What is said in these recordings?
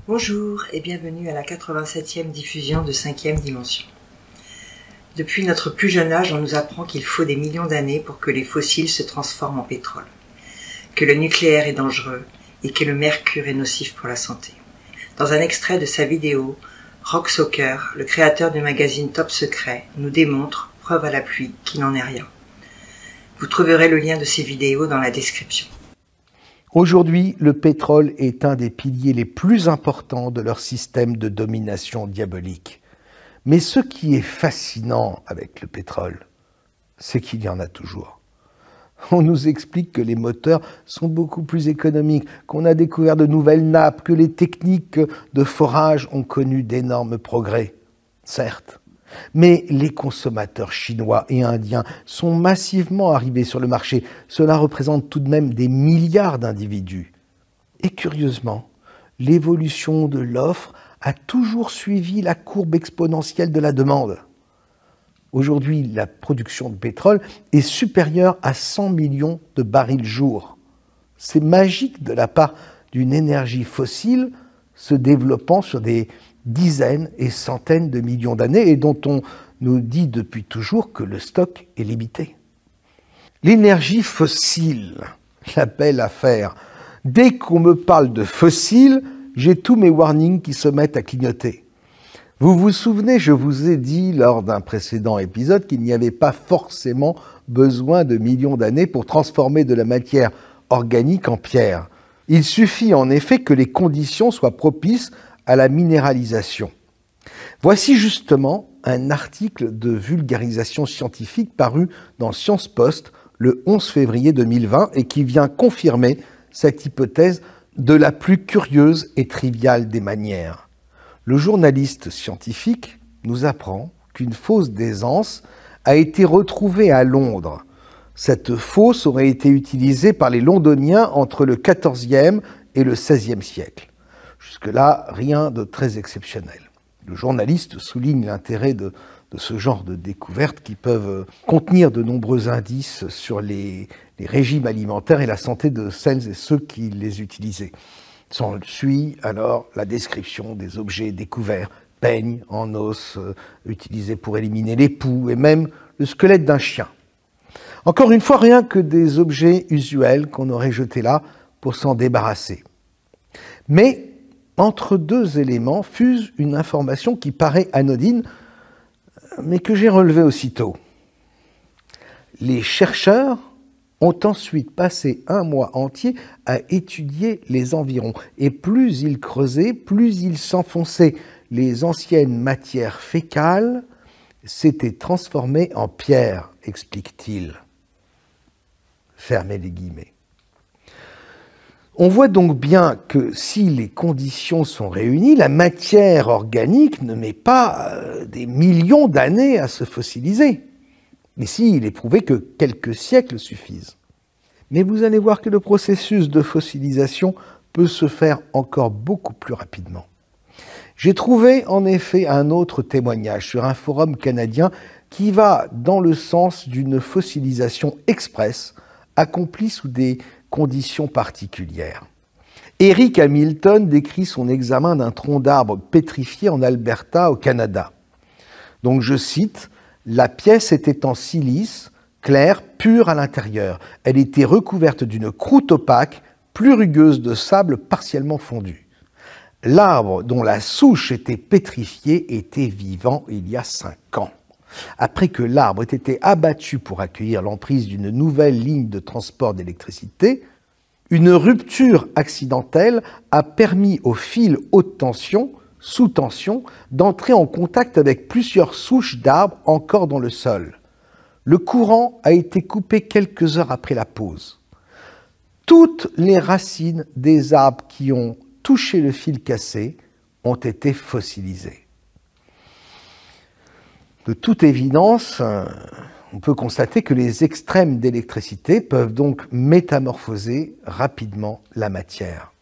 Bonjour et bienvenue à la 87e diffusion de 5e dimension. Depuis notre plus jeune âge, on nous apprend qu'il faut des millions d'années pour que les fossiles se transforment en pétrole, que le nucléaire est dangereux et que le mercure est nocif pour la santé. Dans un extrait de sa vidéo, Rock Soccer, le créateur du magazine Top Secret, nous démontre, preuve à la pluie, qu'il n'en est rien. Vous trouverez le lien de ces vidéos dans la description. Aujourd'hui, le pétrole est un des piliers les plus importants de leur système de domination diabolique. Mais ce qui est fascinant avec le pétrole, c'est qu'il y en a toujours. On nous explique que les moteurs sont beaucoup plus économiques, qu'on a découvert de nouvelles nappes, que les techniques de forage ont connu d'énormes progrès. Certes, mais les consommateurs chinois et indiens sont massivement arrivés sur le marché. Cela représente tout de même des milliards d'individus. Et curieusement, l'évolution de l'offre a toujours suivi la courbe exponentielle de la demande. Aujourd'hui, la production de pétrole est supérieure à 100 millions de barils jour. C'est magique de la part d'une énergie fossile se développant sur des dizaines et centaines de millions d'années et dont on nous dit depuis toujours que le stock est limité. L'énergie fossile, la belle affaire. Dès qu'on me parle de fossiles, j'ai tous mes warnings qui se mettent à clignoter. Vous vous souvenez, je vous ai dit lors d'un précédent épisode qu'il n'y avait pas forcément besoin de millions d'années pour transformer de la matière organique en pierre. Il suffit en effet que les conditions soient propices à la minéralisation. Voici justement un article de vulgarisation scientifique paru dans Science Post le 11 février 2020 et qui vient confirmer cette hypothèse de la plus curieuse et triviale des manières. Le journaliste scientifique nous apprend qu'une fosse d'aisance a été retrouvée à Londres. Cette fosse aurait été utilisée par les Londoniens entre le XIVe et le XVIe siècle. Jusque-là, rien de très exceptionnel. Le journaliste souligne l'intérêt de ce genre de découvertes qui peuvent contenir de nombreux indices sur les régimes alimentaires et la santé de celles et ceux qui les utilisaient. S'ensuit alors la description des objets découverts, peignes en os utilisés pour éliminer les poux et même le squelette d'un chien. Encore une fois, rien que des objets usuels qu'on aurait jetés là pour s'en débarrasser. Mais entre deux éléments fuse une information qui paraît anodine, mais que j'ai relevée aussitôt. Les chercheurs ont ensuite passé un mois entier à étudier les environs. Et plus ils creusaient, plus ils s'enfonçaient. Les anciennes matières fécales s'étaient transformées en pierre, explique-t-il. Fermez les guillemets. On voit donc bien que si les conditions sont réunies, la matière organique ne met pas des millions d'années à se fossiliser. Ici, il est prouvé que quelques siècles suffisent. Mais vous allez voir que le processus de fossilisation peut se faire encore beaucoup plus rapidement. J'ai trouvé en effet un autre témoignage sur un forum canadien qui va dans le sens d'une fossilisation express accomplie sous des conditions particulières. Eric Hamilton décrit son examen d'un tronc d'arbre pétrifié en Alberta, au Canada. Donc je cite: « La pièce était en silice, claire, pure à l'intérieur. Elle était recouverte d'une croûte opaque, plus rugueuse de sable partiellement fondu. L'arbre dont la souche était pétrifiée était vivant il y a 5 ans. Après que l'arbre ait été abattu pour accueillir l'emprise d'une nouvelle ligne de transport d'électricité, une rupture accidentelle a permis au fil haute tension, sous tension, d'entrer en contact avec plusieurs souches d'arbres encore dans le sol. Le courant a été coupé quelques heures après la pause. Toutes les racines des arbres qui ont touché le fil cassé ont été fossilisées. » De toute évidence, on peut constater que les extrêmes d'électricité peuvent donc métamorphoser rapidement la matière.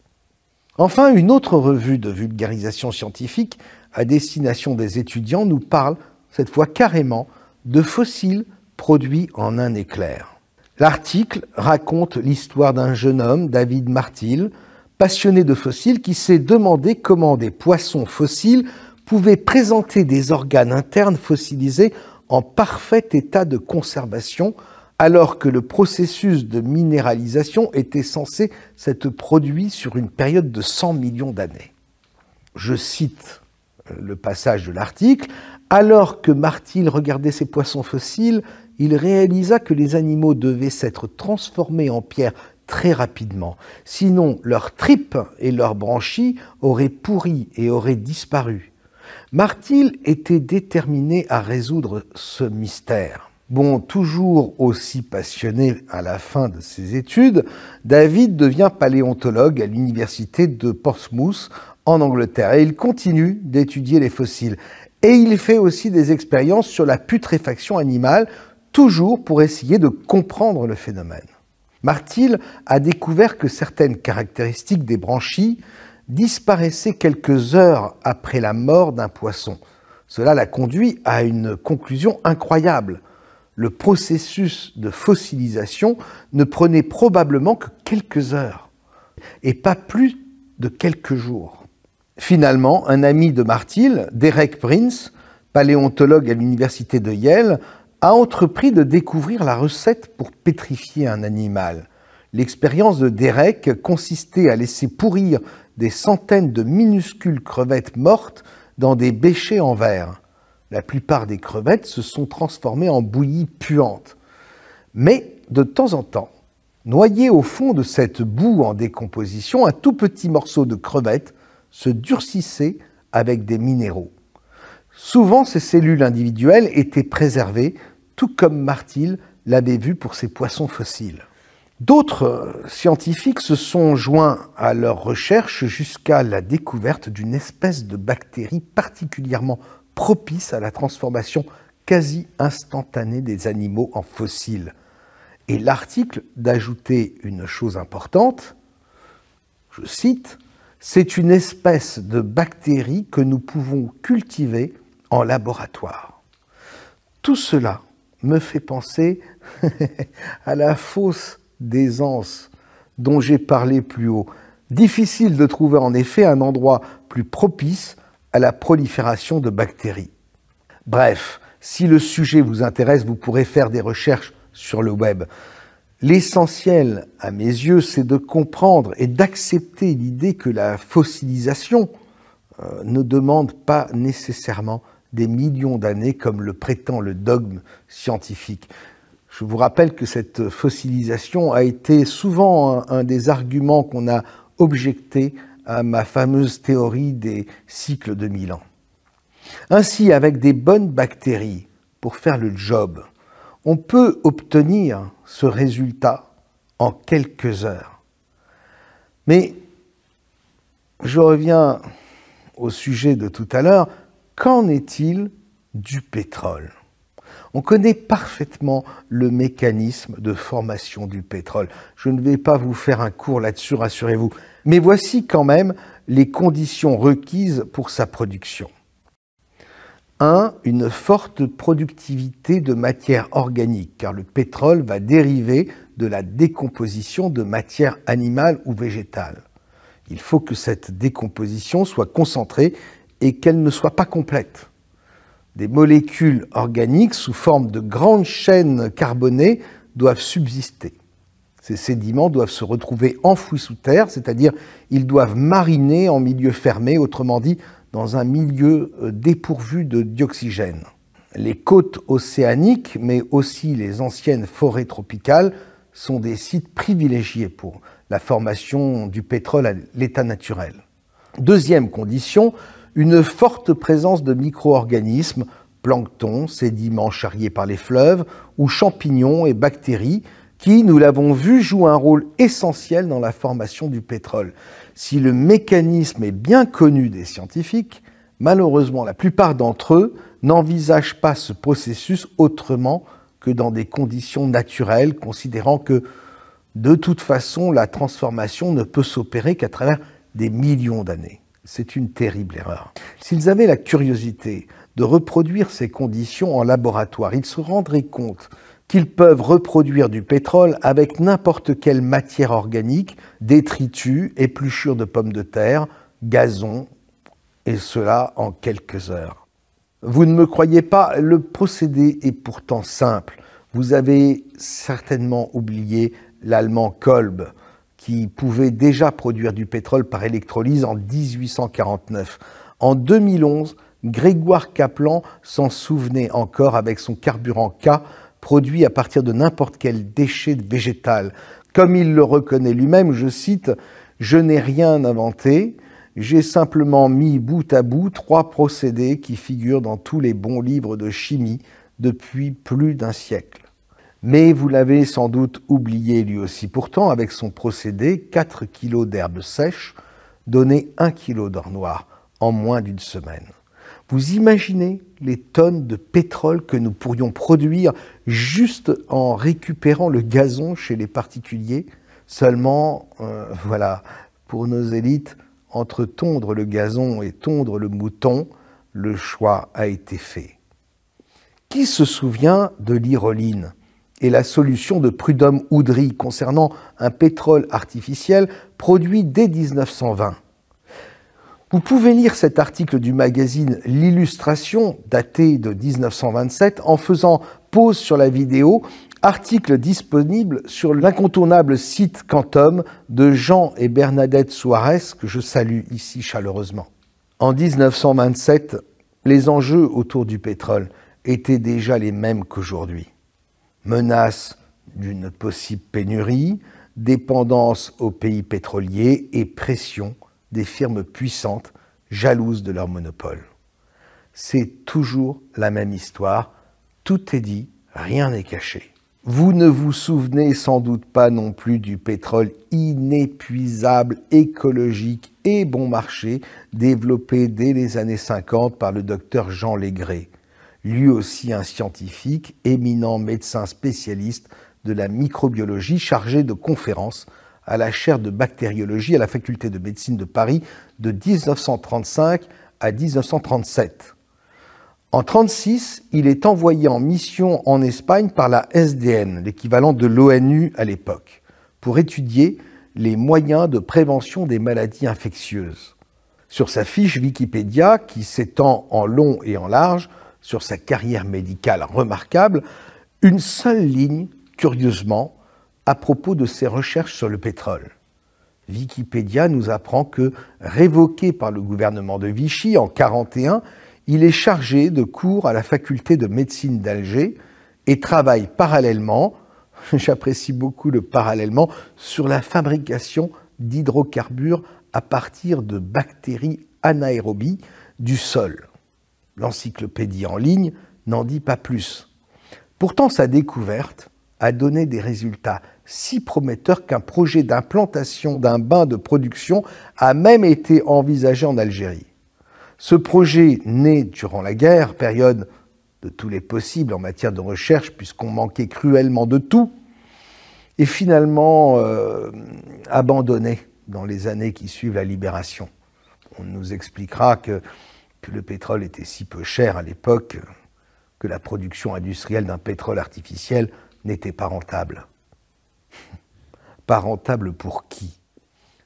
Enfin, une autre revue de vulgarisation scientifique à destination des étudiants nous parle, cette fois carrément, de fossiles produits en un éclair. L'article raconte l'histoire d'un jeune homme, David Martil, passionné de fossiles qui s'est demandé comment des poissons fossiles pouvaient présenter des organes internes fossilisés en parfait état de conservation, alors que le processus de minéralisation était censé s'être produit sur une période de 100 millions d'années. Je cite le passage de l'article. « Alors que Martil regardait ces poissons fossiles, il réalisa que les animaux devaient s'être transformés en pierre très rapidement. Sinon, leurs tripes et leurs branchies auraient pourri et auraient disparu. Martil était déterminé à résoudre ce mystère. Bon, toujours aussi passionné à la fin de ses études, David devient paléontologue à l'université de Portsmouth en Angleterre et il continue d'étudier les fossiles. Et il fait aussi des expériences sur la putréfaction animale, toujours pour essayer de comprendre le phénomène. Martil a découvert que certaines caractéristiques des branchies disparaissaient quelques heures après la mort d'un poisson. Cela l'a conduit à une conclusion incroyable. Le processus de fossilisation ne prenait probablement que quelques heures, et pas plus de quelques jours. Finalement, un ami de Martil, Derek Prince, paléontologue à l'université de Yale, a entrepris de découvrir la recette pour pétrifier un animal. L'expérience de Derek consistait à laisser pourrir des centaines de minuscules crevettes mortes dans des bêchers en verre. La plupart des crevettes se sont transformées en bouillie puante. Mais, de temps en temps, noyé au fond de cette boue en décomposition, un tout petit morceau de crevette se durcissait avec des minéraux. Souvent, ces cellules individuelles étaient préservées, tout comme Martil l'avait vu pour ses poissons fossiles. D'autres scientifiques se sont joints à leurs recherches jusqu'à la découverte d'une espèce de bactérie particulièrement propice à la transformation quasi instantanée des animaux en fossiles. Et l'article d'ajouter une chose importante, je cite, « C'est une espèce de bactérie que nous pouvons cultiver en laboratoire. » Tout cela me fait penser à la fausse d'aisance dont j'ai parlé plus haut. Difficile de trouver en effet un endroit plus propice à la prolifération de bactéries. Bref, si le sujet vous intéresse, vous pourrez faire des recherches sur le web. L'essentiel, à mes yeux, c'est de comprendre et d'accepter l'idée que la fossilisation ne demande pas nécessairement des millions d'années comme le prétend le dogme scientifique. Je vous rappelle que cette fossilisation a été souvent un des arguments qu'on a objecté à ma fameuse théorie des cycles de 1000 ans. Ainsi, avec des bonnes bactéries pour faire le job, on peut obtenir ce résultat en quelques heures. Mais je reviens au sujet de tout à l'heure, qu'en est-il du pétrole ? On connaît parfaitement le mécanisme de formation du pétrole. Je ne vais pas vous faire un cours là-dessus, rassurez-vous. Mais voici quand même les conditions requises pour sa production. 1. Une forte productivité de matière organique, car le pétrole va dériver de la décomposition de matière animale ou végétale. Il faut que cette décomposition soit concentrée et qu'elle ne soit pas complète. Des molécules organiques sous forme de grandes chaînes carbonées doivent subsister. Ces sédiments doivent se retrouver enfouis sous terre, c'est-à-dire ils doivent mariner en milieu fermé, autrement dit dans un milieu dépourvu d'oxygène. Les côtes océaniques, mais aussi les anciennes forêts tropicales, sont des sites privilégiés pour la formation du pétrole à l'état naturel. Deuxième condition, une forte présence de micro-organismes, plancton, sédiments charriés par les fleuves, ou champignons et bactéries, qui, nous l'avons vu, jouent un rôle essentiel dans la formation du pétrole. Si le mécanisme est bien connu des scientifiques, malheureusement, la plupart d'entre eux n'envisagent pas ce processus autrement que dans des conditions naturelles, considérant que, de toute façon, la transformation ne peut s'opérer qu'à travers des millions d'années. C'est une terrible erreur. S'ils avaient la curiosité de reproduire ces conditions en laboratoire, ils se rendraient compte qu'ils peuvent reproduire du pétrole avec n'importe quelle matière organique, détritus, épluchures de pommes de terre, gazon, et cela en quelques heures. Vous ne me croyez pas, le procédé est pourtant simple. Vous avez certainement oublié l'allemand Kolb, qui pouvait déjà produire du pétrole par électrolyse en 1849. En 2011, Grégoire Kaplan s'en souvenait encore avec son carburant K, produit à partir de n'importe quel déchet végétal. Comme il le reconnaît lui-même, je cite, « Je n'ai rien inventé, j'ai simplement mis bout à bout 3 procédés qui figurent dans tous les bons livres de chimie depuis plus d'1 siècle. » Mais vous l'avez sans doute oublié lui aussi. Pourtant, avec son procédé, 4 kilos d'herbes sèches donnaient 1 kilo d'or noir en moins d'1 semaine. Vous imaginez les tonnes de pétrole que nous pourrions produire juste en récupérant le gazon chez les particuliers? Seulement, voilà, pour nos élites, entre tondre le gazon et tondre le mouton, le choix a été fait. Qui se souvient de l'iroline et la solution de Prudhomme-Oudry concernant un pétrole artificiel produit dès 1920. Vous pouvez lire cet article du magazine L'Illustration, daté de 1927, en faisant pause sur la vidéo, article disponible sur l'incontournable site Quantum de Jean et Bernadette Suarez, que je salue ici chaleureusement. En 1927, les enjeux autour du pétrole étaient déjà les mêmes qu'aujourd'hui. Menace d'une possible pénurie, dépendance aux pays pétroliers et pression des firmes puissantes jalouses de leur monopole. C'est toujours la même histoire, tout est dit, rien n'est caché. Vous ne vous souvenez sans doute pas non plus du pétrole inépuisable, écologique et bon marché développé dès les années 50 par le docteur Jean Legré, lui aussi un scientifique, éminent médecin spécialiste de la microbiologie chargé de conférences à la chaire de bactériologie à la faculté de médecine de Paris de 1935 à 1937. En 1936, il est envoyé en mission en Espagne par la SDN, l'équivalent de l'ONU à l'époque, pour étudier les moyens de prévention des maladies infectieuses. Sur sa fiche Wikipédia, qui s'étend en long et en large, sur sa carrière médicale remarquable, une seule ligne, curieusement, à propos de ses recherches sur le pétrole. Wikipédia nous apprend que, révoqué par le gouvernement de Vichy en 1941, il est chargé de cours à la faculté de médecine d'Alger et travaille parallèlement, j'apprécie beaucoup le parallèlement, sur la fabrication d'hydrocarbures à partir de bactéries anaérobies du sol. L'encyclopédie en ligne n'en dit pas plus. Pourtant, sa découverte a donné des résultats si prometteurs qu'un projet d'implantation d'un bain de production a même été envisagé en Algérie. Ce projet, né durant la guerre, période de tous les possibles en matière de recherche, puisqu'on manquait cruellement de tout, est finalement abandonné dans les années qui suivent la libération. On nous expliquera que le pétrole était si peu cher à l'époque que la production industrielle d'un pétrole artificiel n'était pas rentable. Pas rentable pour qui?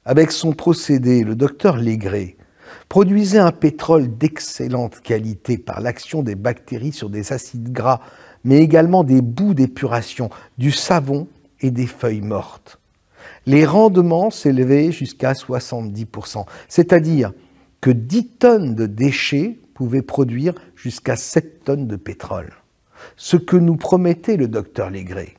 Avec son procédé, le docteur Legré produisait un pétrole d'excellente qualité par l'action des bactéries sur des acides gras, mais également des boues d'épuration, du savon et des feuilles mortes. Les rendements s'élevaient jusqu'à 70%, c'est-à-dire que 10 tonnes de déchets pouvaient produire jusqu'à 7 tonnes de pétrole. Ce que nous promettait le docteur Legré,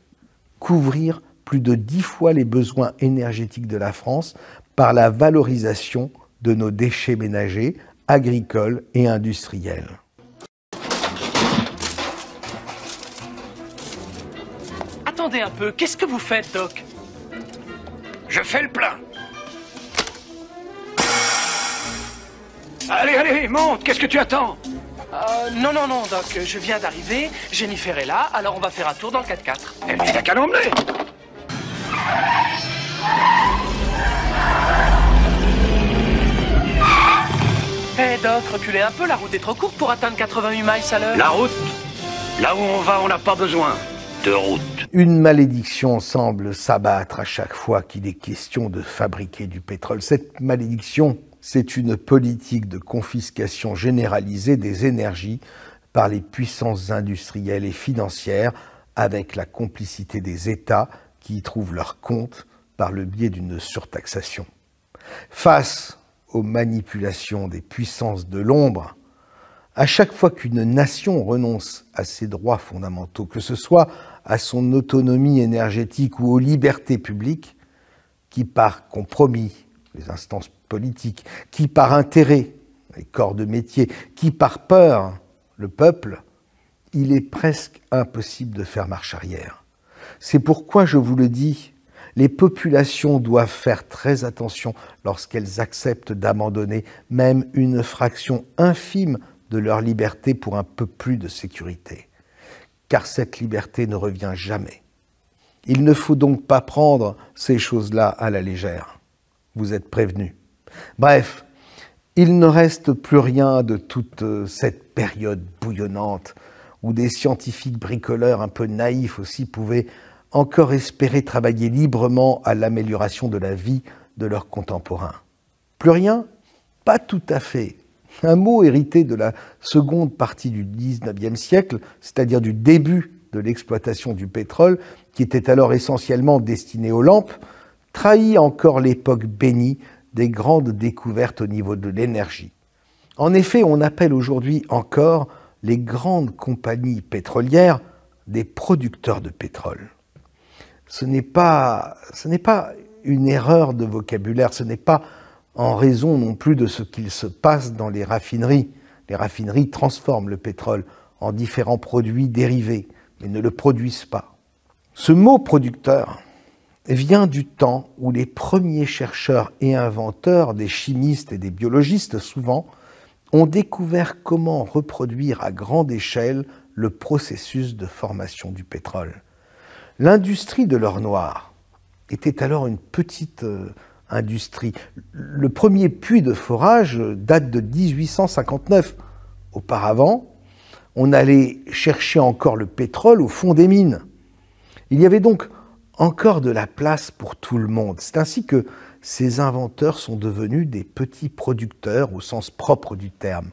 couvrir plus de 10 fois les besoins énergétiques de la France par la valorisation de nos déchets ménagers, agricoles et industriels. Attendez un peu, qu'est-ce que vous faites, Doc? Je fais le plein. Allez, allez, monte, qu'est-ce que tu attends? Non, Doc, je viens d'arriver, Jennifer est là, alors on va faire un tour dans le 4x4. Elle n'a qu'à l'emmener. Hé, Doc, reculez un peu, la route est trop courte pour atteindre 88 miles à l'heure. La route, là où on va, on n'a pas besoin. de route. Une malédiction semble s'abattre à chaque fois qu'il est question de fabriquer du pétrole. Cette malédiction, c'est une politique de confiscation généralisée des énergies par les puissances industrielles et financières, avec la complicité des États qui y trouvent leur compte par le biais d'une surtaxation. Face aux manipulations des puissances de l'ombre, à chaque fois qu'une nation renonce à ses droits fondamentaux, que ce soit à son autonomie énergétique ou aux libertés publiques, qui par compromis, les instances politiques, qui par intérêt, les corps de métier, qui par peur, le peuple, il est presque impossible de faire marche arrière. C'est pourquoi je vous le dis, les populations doivent faire très attention lorsqu'elles acceptent d'abandonner même une fraction infime de leur liberté pour un peu plus de sécurité. Car cette liberté ne revient jamais. Il ne faut donc pas prendre ces choses-là à la légère. Vous êtes prévenus. Bref, il ne reste plus rien de toute cette période bouillonnante où des scientifiques bricoleurs un peu naïfs aussi pouvaient encore espérer travailler librement à l'amélioration de la vie de leurs contemporains. Plus rien? Pas tout à fait. Un mot hérité de la seconde partie du XIXe siècle, c'est-à-dire du début de l'exploitation du pétrole, qui était alors essentiellement destiné aux lampes, trahit encore l'époque bénie des grandes découvertes au niveau de l'énergie. En effet, on appelle aujourd'hui encore les grandes compagnies pétrolières des producteurs de pétrole. Ce n'est pas une erreur de vocabulaire, ce n'est pas en raison non plus de ce qu'il se passe dans les raffineries. Les raffineries transforment le pétrole en différents produits dérivés, mais ne le produisent pas. Ce mot producteur vient du temps où les premiers chercheurs et inventeurs, des chimistes et des biologistes souvent, ont découvert comment reproduire à grande échelle le processus de formation du pétrole. L'industrie de l'or noir était alors une petite industrie. Le premier puits de forage date de 1859. Auparavant, on allait chercher encore le pétrole au fond des mines. Il y avait donc encore de la place pour tout le monde. C'est ainsi que ces inventeurs sont devenus des petits producteurs au sens propre du terme.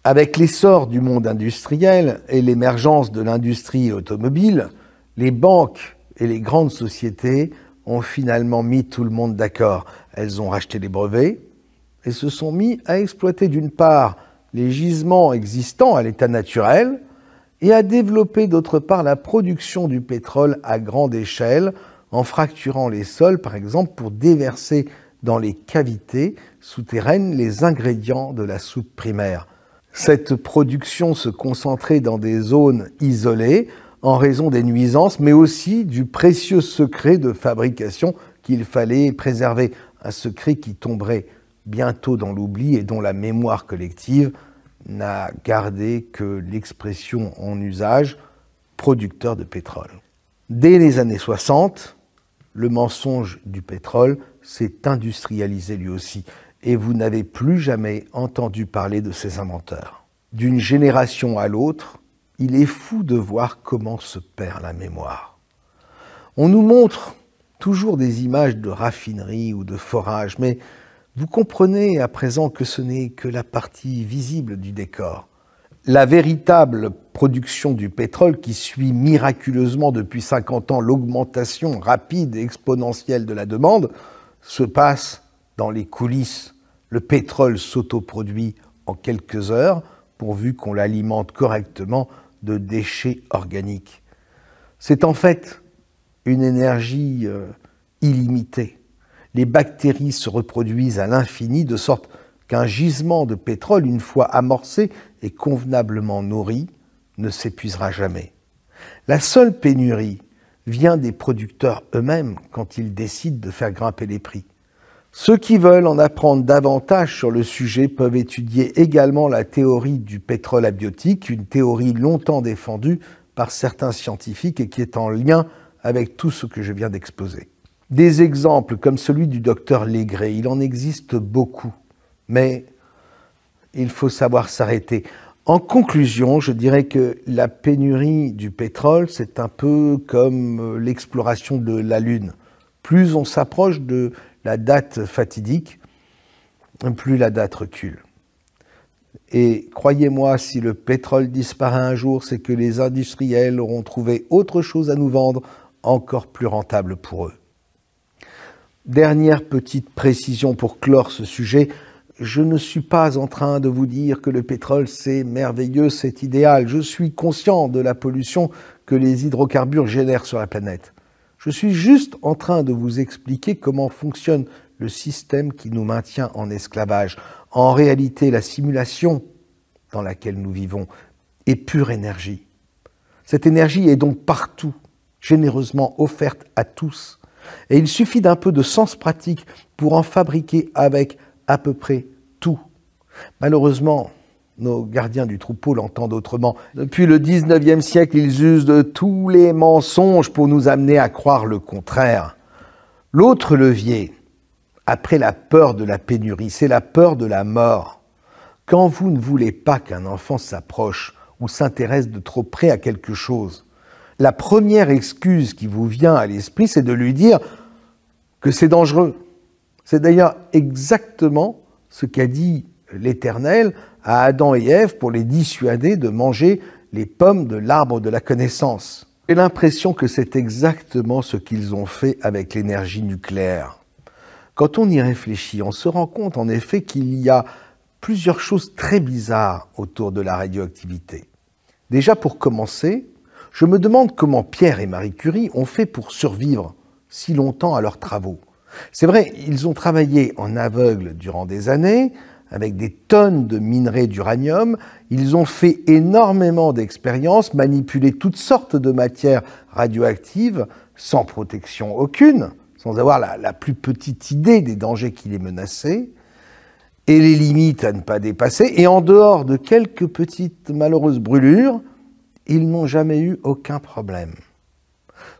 Avec l'essor du monde industriel et l'émergence de l'industrie automobile, les banques et les grandes sociétés ont finalement mis tout le monde d'accord. Elles ont racheté les brevets et se sont mis à exploiter d'une part les gisements existants à l'état naturel et à développer d'autre part la production du pétrole à grande échelle en fracturant les sols, par exemple, pour déverser dans les cavités souterraines les ingrédients de la soupe primaire. Cette production se concentrait dans des zones isolées en raison des nuisances, mais aussi du précieux secret de fabrication qu'il fallait préserver. Un secret qui tomberait bientôt dans l'oubli et dont la mémoire collective n'a gardé que l'expression en usage « producteur de pétrole ». Dès les années 60, le mensonge du pétrole s'est industrialisé lui aussi, et vous n'avez plus jamais entendu parler de ses inventeurs. D'une génération à l'autre, il est fou de voir comment se perd la mémoire. On nous montre toujours des images de raffinerie ou de forage, mais vous comprenez à présent que ce n'est que la partie visible du décor. La véritable production du pétrole qui suit miraculeusement depuis 50 ans l'augmentation rapide et exponentielle de la demande se passe dans les coulisses. Le pétrole s'autoproduit en quelques heures pourvu qu'on l'alimente correctement de déchets organiques. C'est en fait une énergie illimitée. Les bactéries se reproduisent à l'infini de sorte qu'un gisement de pétrole, une fois amorcé et convenablement nourri, ne s'épuisera jamais. La seule pénurie vient des producteurs eux-mêmes quand ils décident de faire grimper les prix. Ceux qui veulent en apprendre davantage sur le sujet peuvent étudier également la théorie du pétrole abiotique, une théorie longtemps défendue par certains scientifiques et qui est en lien avec tout ce que je viens d'exposer. Des exemples comme celui du docteur Legré, il en existe beaucoup, mais il faut savoir s'arrêter. En conclusion, je dirais que la pénurie du pétrole, c'est un peu comme l'exploration de la Lune. Plus on s'approche de la date fatidique, plus la date recule. Et croyez-moi, si le pétrole disparaît un jour, c'est que les industriels auront trouvé autre chose à nous vendre, encore plus rentable pour eux. Dernière petite précision pour clore ce sujet, je ne suis pas en train de vous dire que le pétrole c'est merveilleux, c'est idéal. Je suis conscient de la pollution que les hydrocarbures génèrent sur la planète. Je suis juste en train de vous expliquer comment fonctionne le système qui nous maintient en esclavage. En réalité, la simulation dans laquelle nous vivons est pure énergie. Cette énergie est donc partout, généreusement offerte à tous. Et il suffit d'un peu de sens pratique pour en fabriquer avec à peu près tout. Malheureusement, nos gardiens du troupeau l'entendent autrement. Depuis le 19e siècle, ils usent de tous les mensonges pour nous amener à croire le contraire. L'autre levier, après la peur de la pénurie, c'est la peur de la mort. Quand vous ne voulez pas qu'un enfant s'approche ou s'intéresse de trop près à quelque chose, la première excuse qui vous vient à l'esprit, c'est de lui dire que c'est dangereux. C'est d'ailleurs exactement ce qu'a dit l'Éternel à Adam et Ève pour les dissuader de manger les pommes de l'arbre de la connaissance. J'ai l'impression que c'est exactement ce qu'ils ont fait avec l'énergie nucléaire. Quand on y réfléchit, on se rend compte en effet qu'il y a plusieurs choses très bizarres autour de la radioactivité. Déjà pour commencer, je me demande comment Pierre et Marie Curie ont fait pour survivre si longtemps à leurs travaux. C'est vrai, ils ont travaillé en aveugle durant des années, avec des tonnes de minerais d'uranium. Ils ont fait énormément d'expériences, manipulé toutes sortes de matières radioactives, sans protection aucune, sans avoir la plus petite idée des dangers qui les menaçaient, et les limites à ne pas dépasser. Et en dehors de quelques petites malheureuses brûlures, ils n'ont jamais eu aucun problème.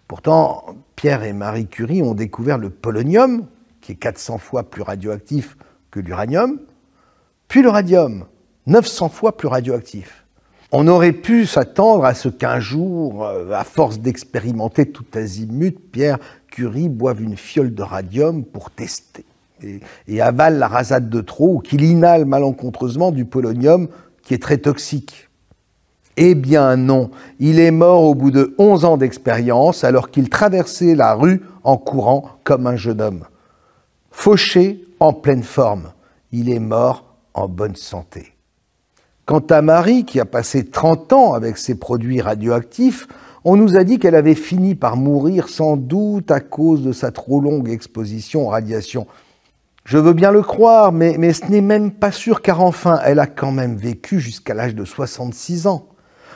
Pourtant, Pierre et Marie Curie ont découvert le polonium, qui est 400 fois plus radioactif que l'uranium, puis le radium, 900 fois plus radioactif. On aurait pu s'attendre à ce qu'un jour, à force d'expérimenter tout azimut, Pierre Curie boive une fiole de radium pour tester et avale la rasade de trop ou qu'il inhale malencontreusement du polonium qui est très toxique. Eh bien non, il est mort au bout de 11 ans d'expérience alors qu'il traversait la rue en courant comme un jeune homme. Fauché en pleine forme, il est mort en bonne santé. Quant à Marie, qui a passé 30 ans avec ses produits radioactifs, on nous a dit qu'elle avait fini par mourir sans doute à cause de sa trop longue exposition aux radiations. Je veux bien le croire, mais ce n'est même pas sûr car enfin, elle a quand même vécu jusqu'à l'âge de 66 ans.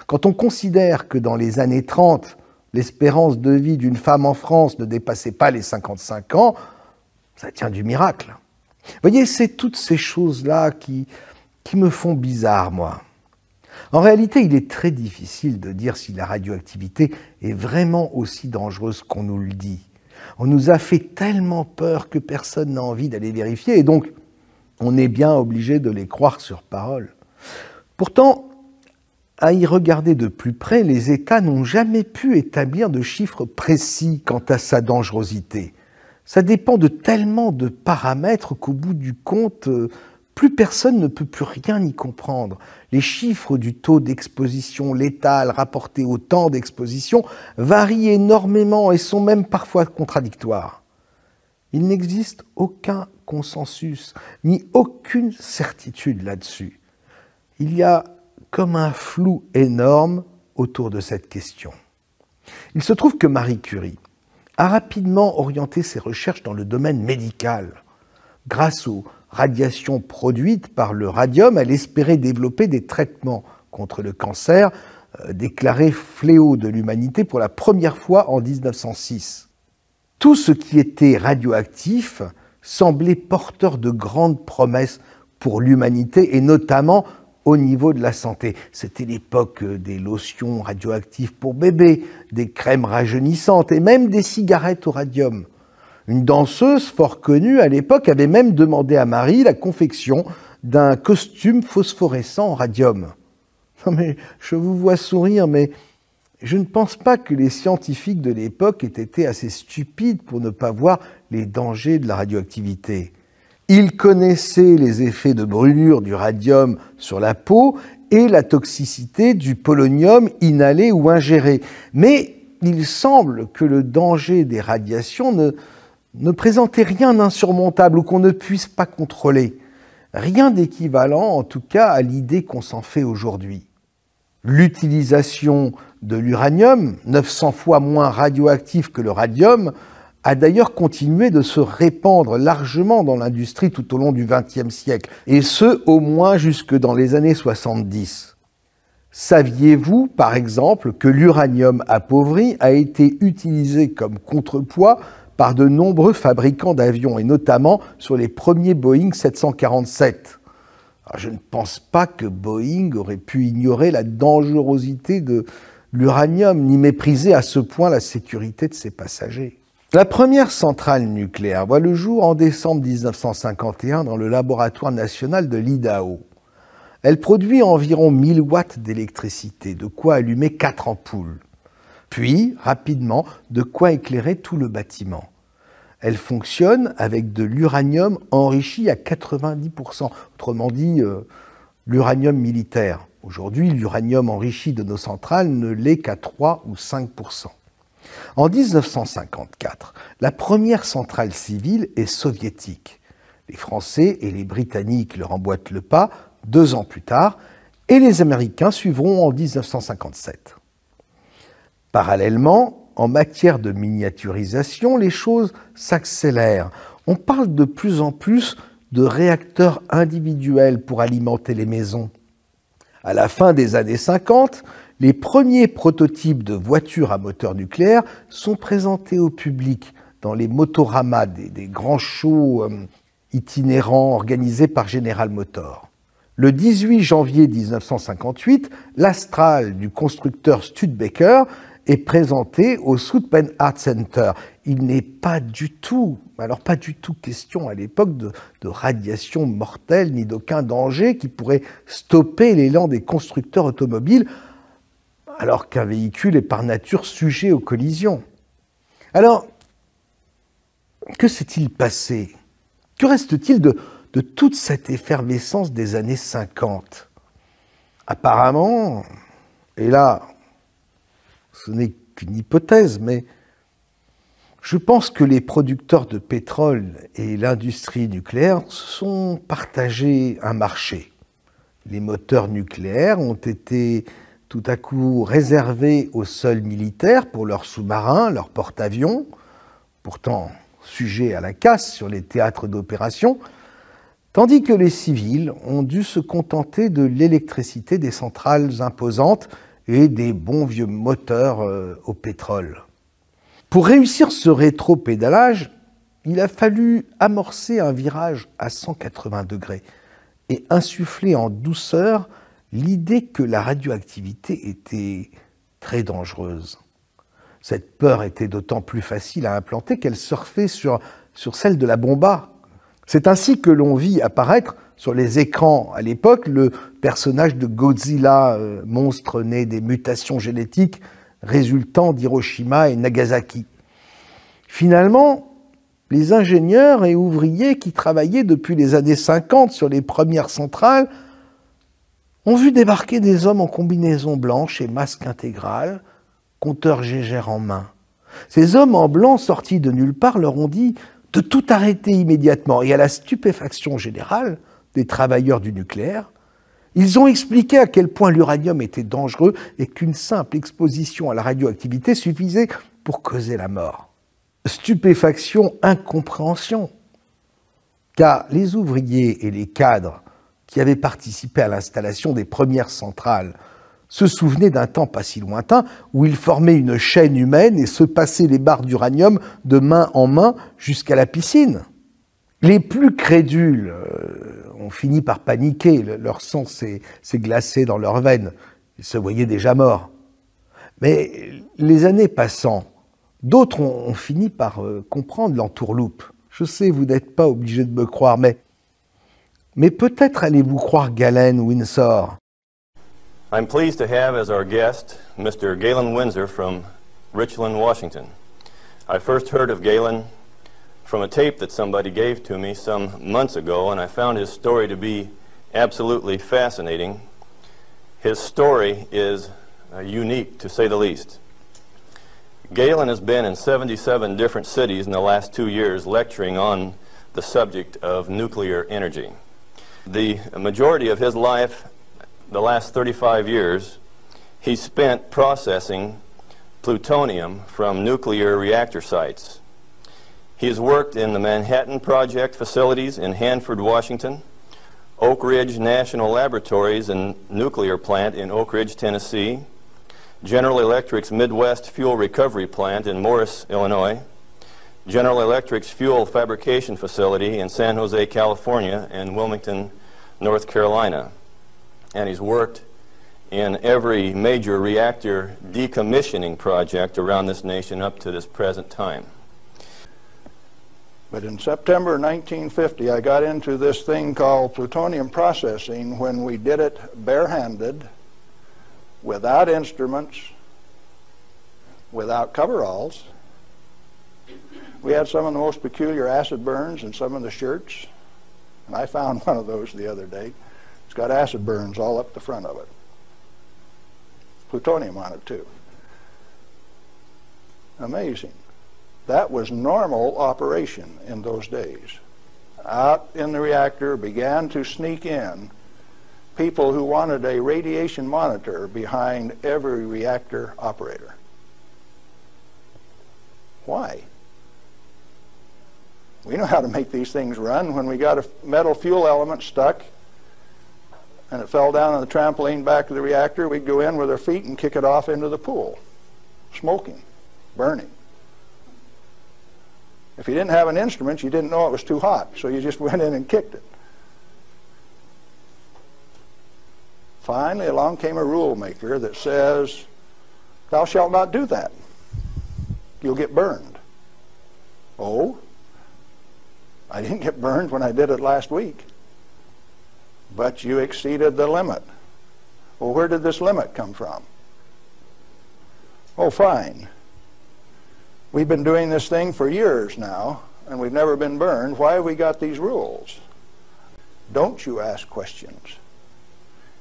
Quand on considère que dans les années 30, l'espérance de vie d'une femme en France ne dépassait pas les 55 ans, ça tient du miracle. Vous voyez, c'est toutes ces choses-là qui me font bizarre, moi. En réalité, il est très difficile de dire si la radioactivité est vraiment aussi dangereuse qu'on nous le dit. On nous a fait tellement peur que personne n'a envie d'aller vérifier, et donc on est bien obligé de les croire sur parole. Pourtant, à y regarder de plus près, les États n'ont jamais pu établir de chiffres précis quant à sa dangerosité. Ça dépend de tellement de paramètres qu'au bout du compte, plus personne ne peut plus rien y comprendre. Les chiffres du taux d'exposition létale rapportés au temps d'exposition varient énormément et sont même parfois contradictoires. Il n'existe aucun consensus, ni aucune certitude là-dessus. Il y a comme un flou énorme autour de cette question. Il se trouve que Marie Curie a rapidement orienté ses recherches dans le domaine médical. Grâce aux radiations produites par le radium, elle espérait développer des traitements contre le cancer, déclaré fléau de l'humanité pour la première fois en 1906. Tout ce qui était radioactif semblait porteur de grandes promesses pour l'humanité et notamment au niveau de la santé. C'était l'époque des lotions radioactives pour bébés, des crèmes rajeunissantes et même des cigarettes au radium. Une danseuse fort connue à l'époque avait même demandé à Marie la confection d'un costume phosphorescent en radium. Non mais je vous vois sourire, mais je ne pense pas que les scientifiques de l'époque aient été assez stupides pour ne pas voir les dangers de la radioactivité. Ils connaissaient les effets de brûlure du radium sur la peau et la toxicité du polonium inhalé ou ingéré. Mais il semble que le danger des radiations ne présentait rien d'insurmontable ou qu'on ne puisse pas contrôler. Rien d'équivalent, en tout cas, à l'idée qu'on s'en fait aujourd'hui. L'utilisation de l'uranium, 900 fois moins radioactif que le radium, a d'ailleurs continué de se répandre largement dans l'industrie tout au long du XXe siècle, et ce, au moins jusque dans les années 70. Saviez-vous, par exemple, que l'uranium appauvri a été utilisé comme contrepoids par de nombreux fabricants d'avions, et notamment sur les premiers Boeing 747 ? Alors, je ne pense pas que Boeing aurait pu ignorer la dangerosité de l'uranium, ni mépriser à ce point la sécurité de ses passagers. La première centrale nucléaire voit le jour en décembre 1951 dans le laboratoire national de l'Idaho. Elle produit environ 1000 watts d'électricité, de quoi allumer 4 ampoules. Puis, rapidement, de quoi éclairer tout le bâtiment. Elle fonctionne avec de l'uranium enrichi à 90%, autrement dit, l'uranium militaire. Aujourd'hui, l'uranium enrichi de nos centrales ne l'est qu'à 3 ou 5%. En 1954, la première centrale civile est soviétique. Les Français et les Britanniques leur emboîtent le pas 2 ans plus tard, et les Américains suivront en 1957. Parallèlement, en matière de miniaturisation, les choses s'accélèrent. On parle de plus en plus de réacteurs individuels pour alimenter les maisons. À la fin des années 50, les premiers prototypes de voitures à moteur nucléaire sont présentés au public dans les motoramas, des grands shows itinérants organisés par General Motors. Le 18 janvier 1958, l'Astral du constructeur Studebaker est présenté au Southpen Art Center. Il n'est pas du tout question à l'époque de radiation mortelle ni d'aucun danger qui pourrait stopper l'élan des constructeurs automobiles, alors qu'un véhicule est par nature sujet aux collisions. Alors, que s'est-il passé? Que reste-t-il de toute cette effervescence des années 50? Apparemment, et là, ce n'est qu'une hypothèse, mais je pense que les producteurs de pétrole et l'industrie nucléaire se sont partagés un marché. Les moteurs nucléaires ont été tout à coup réservés aux seuls militaires pour leurs sous-marins, leurs porte-avions, pourtant sujets à la casse sur les théâtres d'opération, tandis que les civils ont dû se contenter de l'électricité des centrales imposantes et des bons vieux moteurs au pétrole. Pour réussir ce rétro-pédalage, il a fallu amorcer un virage à 180 degrés et insuffler en douceur l'idée que la radioactivité était très dangereuse. Cette peur était d'autant plus facile à implanter qu'elle surfait sur celle de la bomba. C'est ainsi que l'on vit apparaître sur les écrans à l'époque le personnage de Godzilla, monstre né des mutations génétiques résultant d'Hiroshima et Nagasaki. Finalement, les ingénieurs et ouvriers qui travaillaient depuis les années 50 sur les premières centrales ont vu débarquer des hommes en combinaison blanche et masque intégral, compteur Gégère en main. Ces hommes en blanc sortis de nulle part leur ont dit de tout arrêter immédiatement, et à la stupéfaction générale des travailleurs du nucléaire, ils ont expliqué à quel point l'uranium était dangereux et qu'une simple exposition à la radioactivité suffisait pour causer la mort. Stupéfaction, incompréhension, car les ouvriers et les cadres qui avaient participé à l'installation des premières centrales se souvenaient d'un temps pas si lointain où ils formaient une chaîne humaine et se passaient les barres d'uranium de main en main jusqu'à la piscine. Les plus crédules ont fini par paniquer, leur sang s'est glacé dans leurs veines, ils se voyaient déjà morts. Mais les années passant, d'autres ont fini par comprendre l'entourloupe. Je sais, vous n'êtes pas obligé de me croire, mais peut-être allez-vous croire Galen Windsor. I'm pleased to have as our guest Mr. Galen Windsor from Richland, Washington. I first heard of Galen from a tape that somebody gave to me some months ago, and I found his story to be absolutely fascinating. His story is unique, to say the least. Galen has been in 77 different cities in the last 2 years lecturing on the subject of nuclear energy. The majority of his life, the last 35 years, he spent processing plutonium from nuclear reactor sites. He has worked in the Manhattan Project facilities in Hanford, Washington, Oak Ridge National Laboratories and Nuclear Plant in Oak Ridge, Tennessee, General Electric's Midwest Fuel Recovery Plant in Morris, Illinois, General Electric's Fuel Fabrication Facility in San Jose, California, and Wilmington, North Carolina. And he's worked in every major reactor decommissioning project around this nation up to this present time. But in September 1950, I got into this thing called plutonium processing when we did it barehanded, without instruments, without coveralls. We had some of the most peculiar acid burns in some of the shirts, and I found one of those the other day. It's got acid burns all up the front of it. Plutonium on it too. Amazing. That was normal operation in those days. Out in the reactor began to sneak in people who wanted a radiation monitor behind every reactor operator. Why? We know how to make these things run. When we got a metal fuel element stuck and it fell down on the trampoline back of the reactor, we'd go in with our feet and kick it off into the pool, smoking, burning. If you didn't have an instrument, you didn't know it was too hot, so you just went in and kicked it. Finally, along came a rule maker that says, thou shalt not do that. You'll get burned. Oh, I didn't get burned when I did it last week. But you exceeded the limit. Well, where did this limit come from? Oh, fine. We've been doing this thing for years now, and we've never been burned. Why have we got these rules? Don't you ask questions.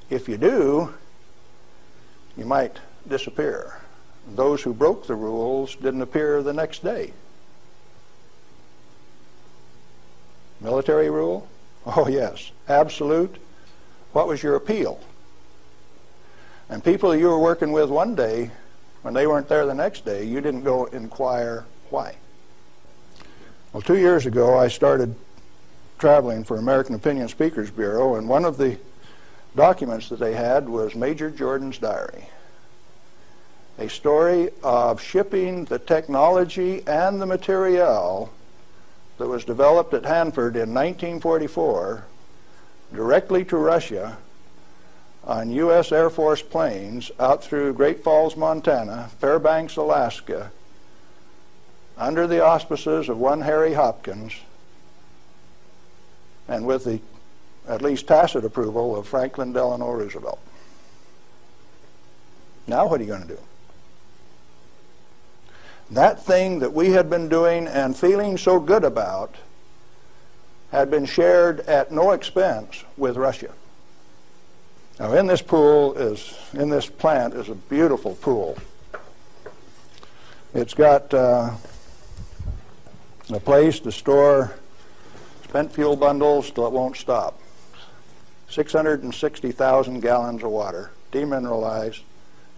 If you do, you might disappear. Those who broke the rules didn't appear the next day. Military rule? Oh yes. Absolute. What was your appeal? And people you were working with one day, when they weren't there the next day, you didn't go inquire why. Well, 2 years ago, I started traveling for American Opinion Speakers Bureau, and one of the documents that they had was Major Jordan's diary. A story of shipping the technology and the material that was developed at Hanford in 1944 directly to Russia on U.S. Air Force planes out through Great Falls, Montana, Fairbanks, Alaska, under the auspices of one Harry Hopkins, and with the at least tacit approval of Franklin Delano Roosevelt. Now what are you going to do? That thing that we had been doing and feeling so good about had been shared at no expense with Russia. Now in this plant is a beautiful pool. It's got a place to store spent fuel bundles till it won't stop. 660,000 gallons of water, demineralized,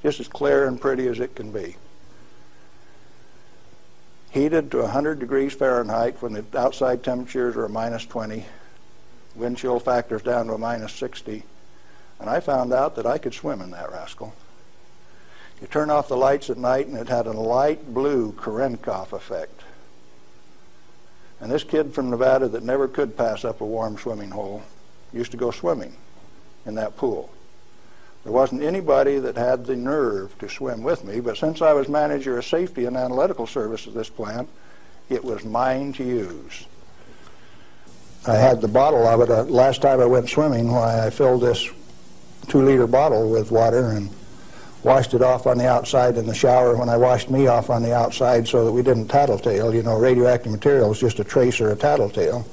just as clear and pretty as it can be. Heated to 100 degrees Fahrenheit when the outside temperatures are minus 20, wind chill factors down to a minus 60, and I found out that I could swim in that rascal. You turn off the lights at night and it had a light blue Cherenkov effect. And this kid from Nevada that never could pass up a warm swimming hole used to go swimming in that pool. There wasn't anybody that had the nerve to swim with me, but since I was manager of safety and analytical service at this plant, it was mine to use. I had the bottle of it last time I went swimming when I filled this 2-liter bottle with water and washed it off on the outside in the shower when I washed me off on the outside so that we didn't tattletale. You know, radioactive material is just a trace or a tattletale.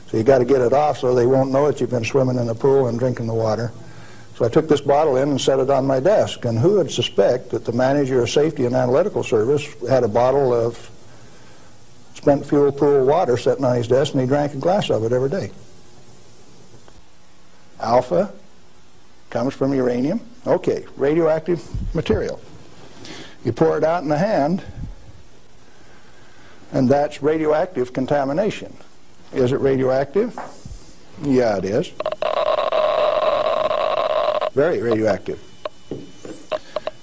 So you got to get it off so they won't know that you've been swimming in the pool and drinking the water. So I took this bottle in and set it on my desk. And who would suspect that the manager of safety and analytical service had a bottle of spent fuel pool water sitting on his desk, and he drank a glass of it every day. Alpha comes from uranium. Okay, radioactive material. You pour it out in the hand, and that's radioactive contamination. Is it radioactive? Yeah, it is. Very radioactive.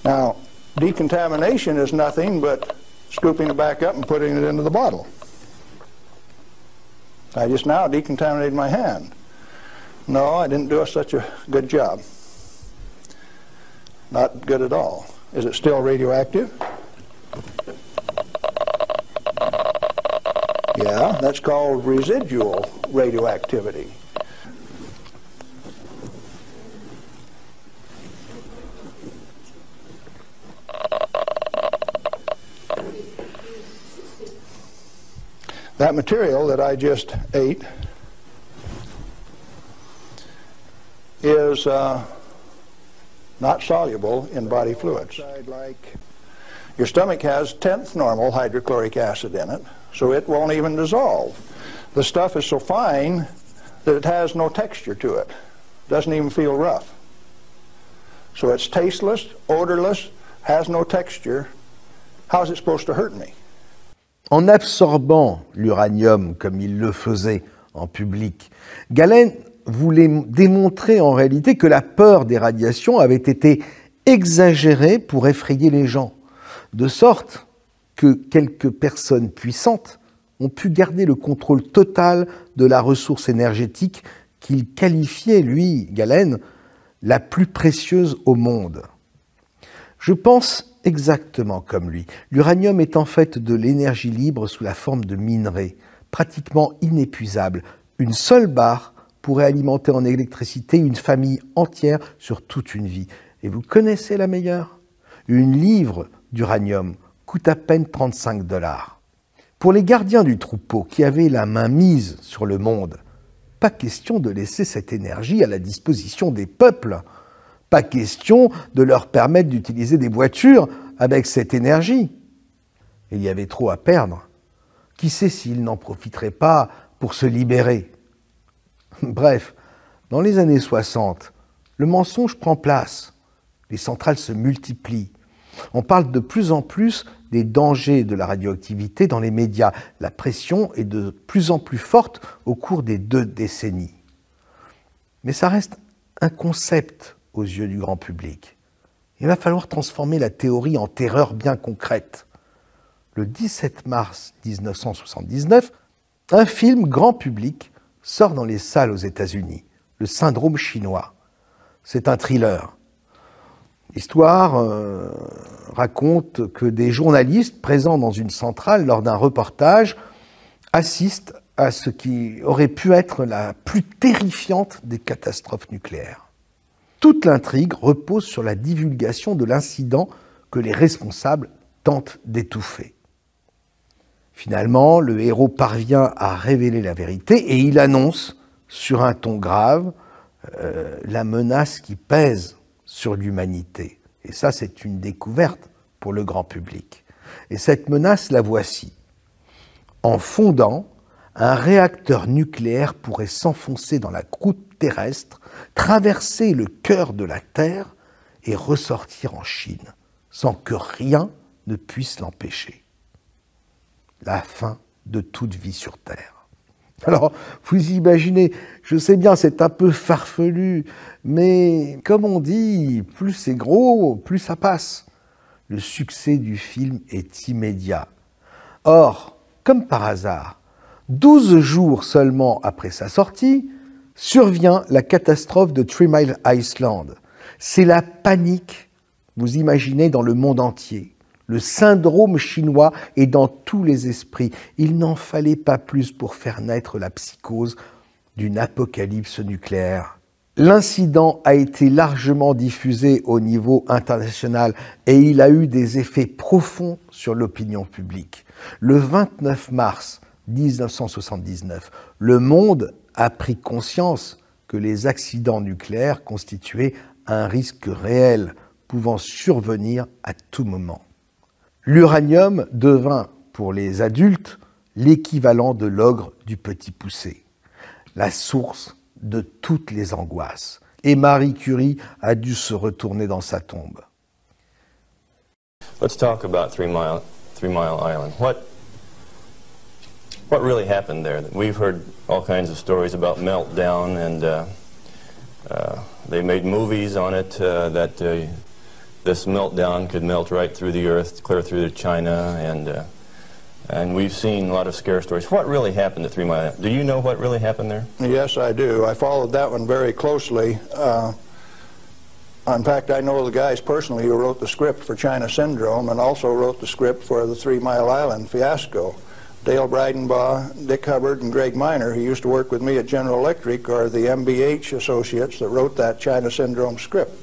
Now, decontamination is nothing but scooping it back up and putting it into the bottle. I just now decontaminated my hand. No, I didn't do such a good job. Not good at all. Is it still radioactive? Yeah, that's called residual radioactivity. That material that I just ate is not soluble in body fluids. Your stomach has 10th normal hydrochloric acid in it, so it won't even dissolve. The stuff is so fine that it has no texture to it. Doesn't even feel rough. So it's tasteless, odorless, has no texture. How is it supposed to hurt me? En absorbant l'uranium comme il le faisait en public, Galen voulait démontrer en réalité que la peur des radiations avait été exagérée pour effrayer les gens, de sorte que quelques personnes puissantes ont pu garder le contrôle total de la ressource énergétique qu'il qualifiait, lui, Galen, la plus précieuse au monde. Je pense exactement comme lui. L'uranium est en fait de l'énergie libre sous la forme de minerais, pratiquement inépuisable. Une seule barre pourrait alimenter en électricité une famille entière sur toute une vie. Et vous connaissez la meilleure? Une livre d'uranium coûte à peine 35 $. Pour les gardiens du troupeau qui avaient la main mise sur le monde, pas question de laisser cette énergie à la disposition des peuples. Pas question de leur permettre d'utiliser des voitures avec cette énergie. Il y avait trop à perdre. Qui sait s'ils n'en profiteraient pas pour se libérer? Bref, dans les années 60, le mensonge prend place. Les centrales se multiplient. On parle de plus en plus des dangers de la radioactivité dans les médias. La pression est de plus en plus forte au cours des 2 décennies. Mais ça reste un concept aux yeux du grand public. Il va falloir transformer la théorie en terreur bien concrète. Le 17 mars 1979, un film grand public sort dans les salles aux États-Unis, Le syndrome chinois. C'est un thriller. L'histoire raconte que des journalistes présents dans une centrale lors d'un reportage assistent à ce qui aurait pu être la plus terrifiante des catastrophes nucléaires. Toute l'intrigue repose sur la divulgation de l'incident que les responsables tentent d'étouffer. Finalement, le héros parvient à révéler la vérité et il annonce, sur un ton grave, la menace qui pèse sur l'humanité. Et ça, c'est une découverte pour le grand public. Et cette menace, la voici. En fondant, un réacteur nucléaire pourrait s'enfoncer dans la croûte terrestre, traverser le cœur de la Terre et ressortir en Chine, sans que rien ne puisse l'empêcher. La fin de toute vie sur Terre. Alors, vous imaginez, je sais bien, c'est un peu farfelu, mais comme on dit, plus c'est gros, plus ça passe. Le succès du film est immédiat. Or, comme par hasard, 12 jours seulement après sa sortie, survient la catastrophe de 3 Mile Island. C'est la panique, vous imaginez, dans le monde entier. Le syndrome chinois est dans tous les esprits. Il n'en fallait pas plus pour faire naître la psychose d'une apocalypse nucléaire L'incident a été largement diffusé au niveau international et il a eu des effets profonds sur l'opinion publique. Le 29 mars 1979, le monde a pris conscience que les accidents nucléaires constituaient un risque réel pouvant survenir à tout moment. L'uranium devint, pour les adultes, l'équivalent de l'ogre du Petit Poucet, la source de toutes les angoisses. Et Marie Curie a dû se retourner dans sa tombe. Let's talk about Three Mile Island. What really happened there? We've heard all kinds of stories about meltdown, and they made movies on it that this meltdown could melt right through the earth, clear through to China, and we've seen a lot of scare stories. What really happened at 3 Mile Island? Do you know what really happened there? Yes, I do. I followed that one very closely. In fact, I know the guys personally who wrote the script for China Syndrome and also wrote the script for the 3 Mile Island fiasco. Dale Breidenbaugh, Dick Hubbard, and Greg Miner, who used to work with me at General Electric, are the MBH associates that wrote that China Syndrome script.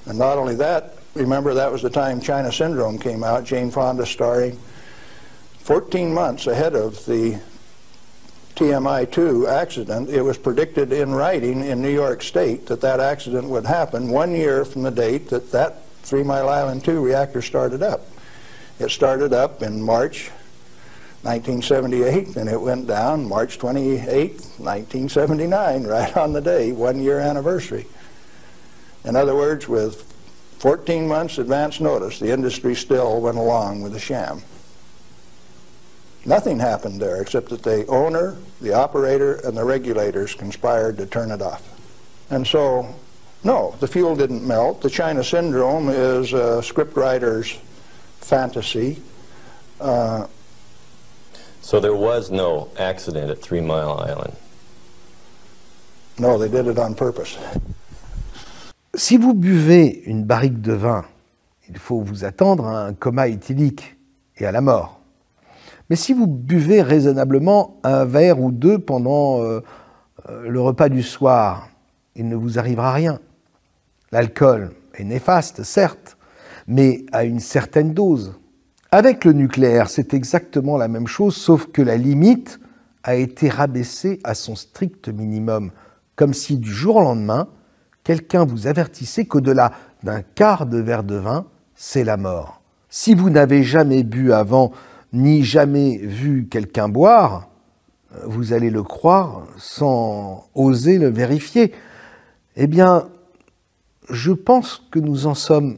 And not only that, remember that was the time China Syndrome came out, Jane Fonda starring. 14 months ahead of the TMI-2 accident, it was predicted in writing in New York State that that accident would happen 1 year from the date that that 3 Mile Island 2 reactor started up. It started up in March 1978, and it went down March 28, 1979, right on the day, 1 year anniversary. In other words, with 14 months advance notice, the industry still went along with the sham. Nothing happened there except that the owner, the operator, and the regulators conspired to turn it off. And so, no, the fuel didn't melt. The China Syndrome is a scriptwriter's fantasy. So there was no accident at 3 Mile Island? No, they did it on purpose. Si vous buvez une barrique de vin, il faut vous attendre à un coma éthylique et à la mort. Mais si vous buvez raisonnablement un verre ou deux pendant le repas du soir, il ne vous arrivera rien. L'alcool est néfaste, certes, mais à une certaine dose. Avec le nucléaire, c'est exactement la même chose, sauf que la limite a été rabaissée à son strict minimum, comme si du jour au lendemain, quelqu'un vous avertissait qu'au-delà d'un quart de verre de vin, c'est la mort. Si vous n'avez jamais bu avant, ni jamais vu quelqu'un boire, vous allez le croire sans oser le vérifier. Eh bien, je pense que nous en sommes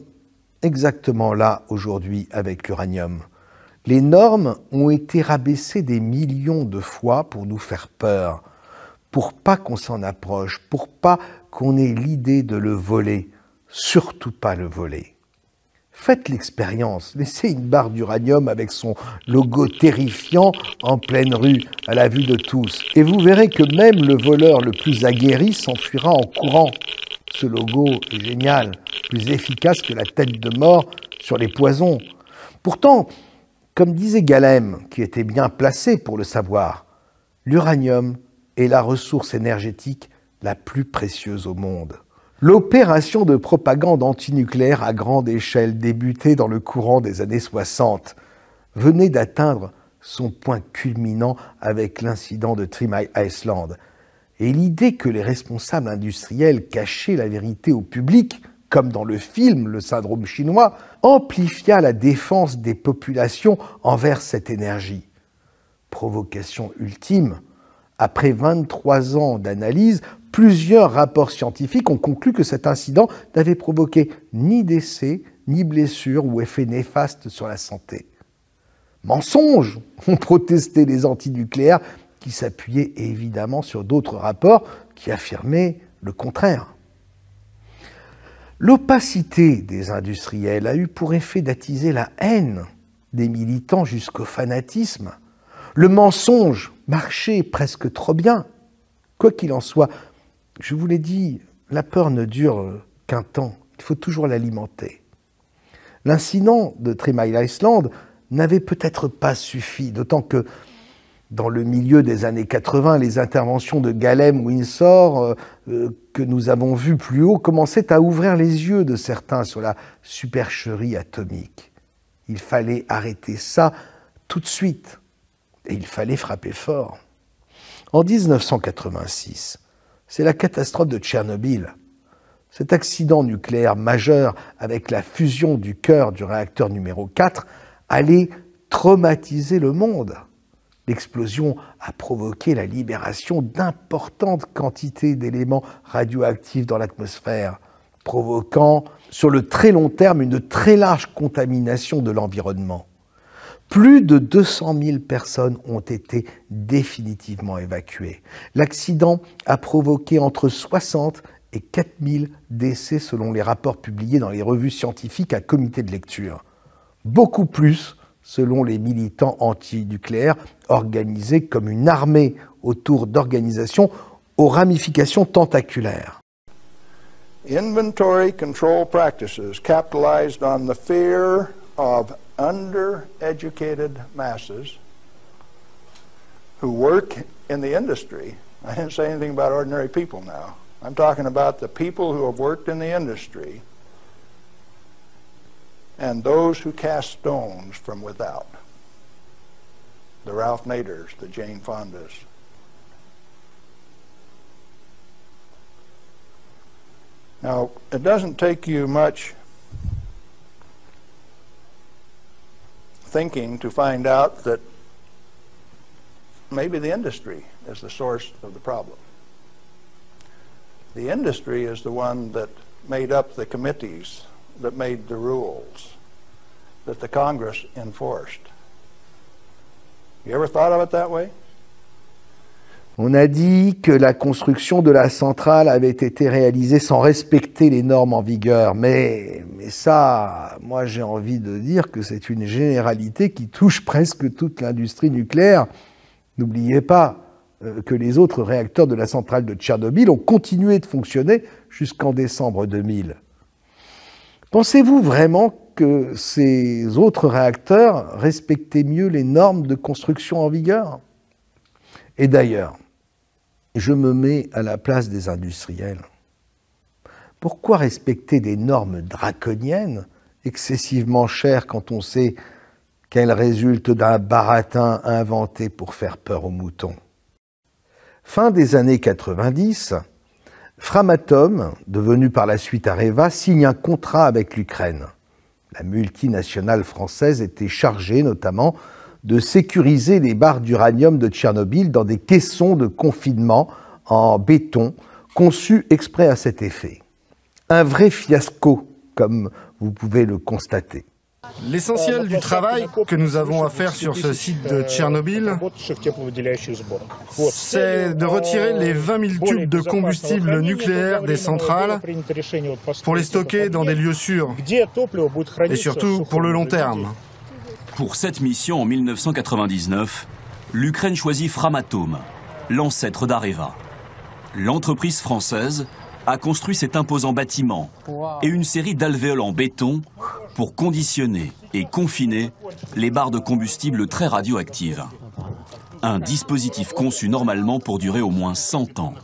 exactement là aujourd'hui avec l'uranium. Les normes ont été rabaissées des millions de fois pour nous faire peur, pour pas qu'on s'en approche, pour pas qu'on ait l'idée de le voler, surtout pas le voler. Faites l'expérience, laissez une barre d'uranium avec son logo terrifiant en pleine rue, à la vue de tous, et vous verrez que même le voleur le plus aguerri s'enfuira en courant. Ce logo est génial, plus efficace que la tête de mort sur les poisons. Pourtant, comme disait Galem, qui était bien placé pour le savoir, l'uranium est la ressource énergétique la plus précieuse au monde. L'opération de propagande antinucléaire à grande échelle, débutée dans le courant des années 60, venait d'atteindre son point culminant avec l'incident de 3 Mile Island. Et l'idée que les responsables industriels cachaient la vérité au public, comme dans le film Le syndrome chinois, amplifia la défense des populations envers cette énergie. Provocation ultime, après 23 ans d'analyse, plusieurs rapports scientifiques ont conclu que cet incident n'avait provoqué ni décès, ni blessures ou effets néfastes sur la santé. Mensonge, ont protesté les antinucléaires qui s'appuyaient évidemment sur d'autres rapports qui affirmaient le contraire. L'opacité des industriels a eu pour effet d'attiser la haine des militants jusqu'au fanatisme. Le mensonge marchait presque trop bien. Quoi qu'il en soit, je vous l'ai dit, la peur ne dure qu'un temps, il faut toujours l'alimenter. L'incident de 3 Mile Island n'avait peut-être pas suffi, d'autant que Dans le milieu des années 80, les interventions de Galem Windsor, que nous avons vues plus haut, commençaient à ouvrir les yeux de certains sur la supercherie atomique. Il fallait arrêter ça tout de suite, et il fallait frapper fort. En 1986, c'est la catastrophe de Tchernobyl. Cet accident nucléaire majeur avec la fusion du cœur du réacteur numéro 4 allait traumatiser le monde. L'explosion a provoqué la libération d'importantes quantités d'éléments radioactifs dans l'atmosphère, provoquant sur le très long terme une très large contamination de l'environnement. Plus de 200 000 personnes ont été définitivement évacuées. L'accident a provoqué entre 60 et 4 000 décès selon les rapports publiés dans les revues scientifiques à comité de lecture. Beaucoup plus selon les militants anti-nucléaires organisés comme une armée autour d'organisations aux ramifications tentaculaires. Inventory control practices capitalized on the fear of undereducated masses who work in the industry. I didn't say anything about ordinary people now. I'm talking about the people who have worked in the industry and those who cast stones from without. The Ralph Naders, the Jane Fondas. Now, it doesn't take you much thinking to find out that maybe the industry is the source of the problem. The industry is the one that made up the committees that made the rules that the Congress enforced. You ever thought of it that way? On a dit que la construction de la centrale avait été réalisée sans respecter les normes en vigueur. Mais ça, moi j'ai envie de dire que c'est une généralité qui touche presque toute l'industrie nucléaire. N'oubliez pas que les autres réacteurs de la centrale de Tchernobyl ont continué de fonctionner jusqu'en décembre 2000. Pensez-vous vraiment que ces autres réacteurs respectaient mieux les normes de construction en vigueur? Et d'ailleurs, je me mets à la place des industriels. Pourquoi respecter des normes draconiennes, excessivement chères quand on sait qu'elles résultent d'un baratin inventé pour faire peur aux moutons? Fin des années 90, Framatome, devenu par la suite Areva, signe un contrat avec l'Ukraine. La multinationale française était chargée notamment de sécuriser les barres d'uranium de Tchernobyl dans des caissons de confinement en béton conçus exprès à cet effet. Un vrai fiasco, comme vous pouvez le constater. L'essentiel du travail que nous avons à faire sur ce site de Tchernobyl, c'est de retirer les 20 000 tubes de combustible nucléaire des centrales pour les stocker dans des lieux sûrs et surtout pour le long terme. Pour cette mission en 1999, l'Ukraine choisit Framatome, l'ancêtre d'Areva. L'entreprise française a construit cet imposant bâtiment et une série d'alvéoles en béton pour conditionner et confiner les barres de combustible très radioactives. Un dispositif conçu normalement pour durer au moins 100 ans.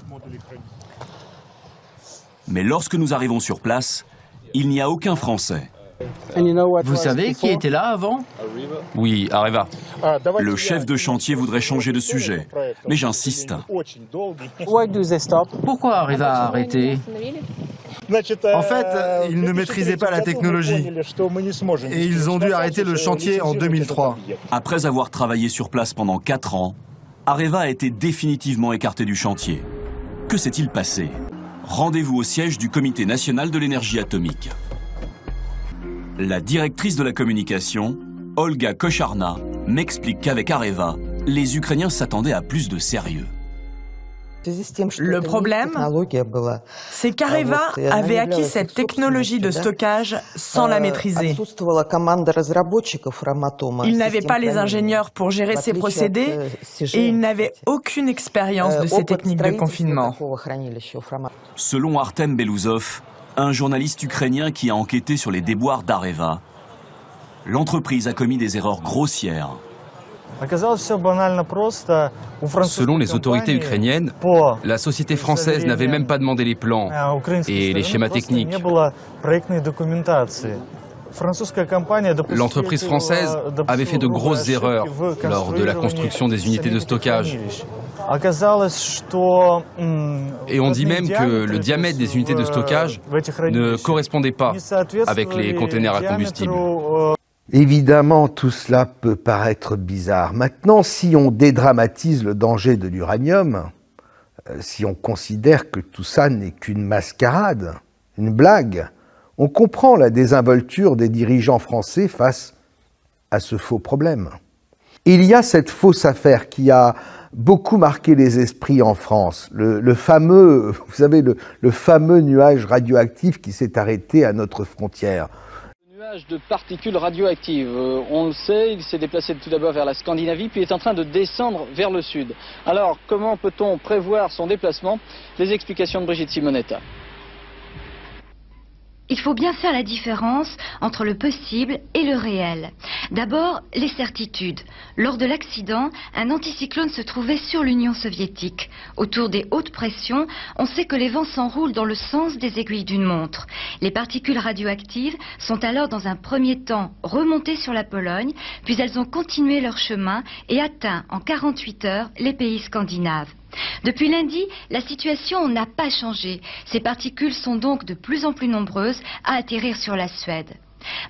Mais lorsque nous arrivons sur place, il n'y a aucun Français. Vous savez qui était là avant? Oui, Areva. Le chef de chantier voudrait changer de sujet, mais j'insiste. Pourquoi Areva a arrêté? En fait, ils ne maîtrisaient pas la technologie et ils ont dû arrêter le chantier en 2003. Après avoir travaillé sur place pendant 4 ans, Areva a été définitivement écarté du chantier. Que s'est-il passé? Rendez-vous au siège du Comité national de l'énergie atomique. La directrice de la communication, Olga Kocharna, m'explique qu'avec Areva, les Ukrainiens s'attendaient à plus de sérieux. Le problème, c'est qu'Areva avait acquis cette technologie de stockage sans la maîtriser. Il n'avait pas les ingénieurs pour gérer ces procédés et il n'avait aucune expérience de ces techniques de confinement. Selon Artem Belouzov, un journaliste ukrainien qui a enquêté sur les déboires d'Areva, l'entreprise a commis des erreurs grossières. Selon les autorités ukrainiennes, la société française n'avait même pas demandé les plans et les schémas techniques. L'entreprise française avait fait de grosses erreurs lors de la construction des unités de stockage. Et on dit même que le diamètre des unités de stockage ne correspondait pas avec les containers à combustible. Évidemment, tout cela peut paraître bizarre. Maintenant, si on dédramatise le danger de l'uranium, si on considère que tout ça n'est qu'une mascarade, une blague, on comprend la désinvolture des dirigeants français face à ce faux problème. Il y a cette fausse affaire qui a beaucoup marqué les esprits en France, le fameux, vous savez, le fameux nuage radioactif qui s'est arrêté à notre frontière. De particules radioactives. On le sait, il s'est déplacé tout d'abord vers la Scandinavie, puis est en train de descendre vers le sud. Alors, comment peut-on prévoir son déplacement? Les explications de Brigitte Simonetta. Il faut bien faire la différence entre le possible et le réel. D'abord, les certitudes. Lors de l'accident, un anticyclone se trouvait sur l'Union soviétique. Autour des hautes pressions, on sait que les vents s'enroulent dans le sens des aiguilles d'une montre. Les particules radioactives sont alors dans un premier temps remontées sur la Pologne, puis elles ont continué leur chemin et atteint en 48 heures les pays scandinaves. Depuis lundi, la situation n'a pas changé. Ces particules sont donc de plus en plus nombreuses à atterrir sur la Suède.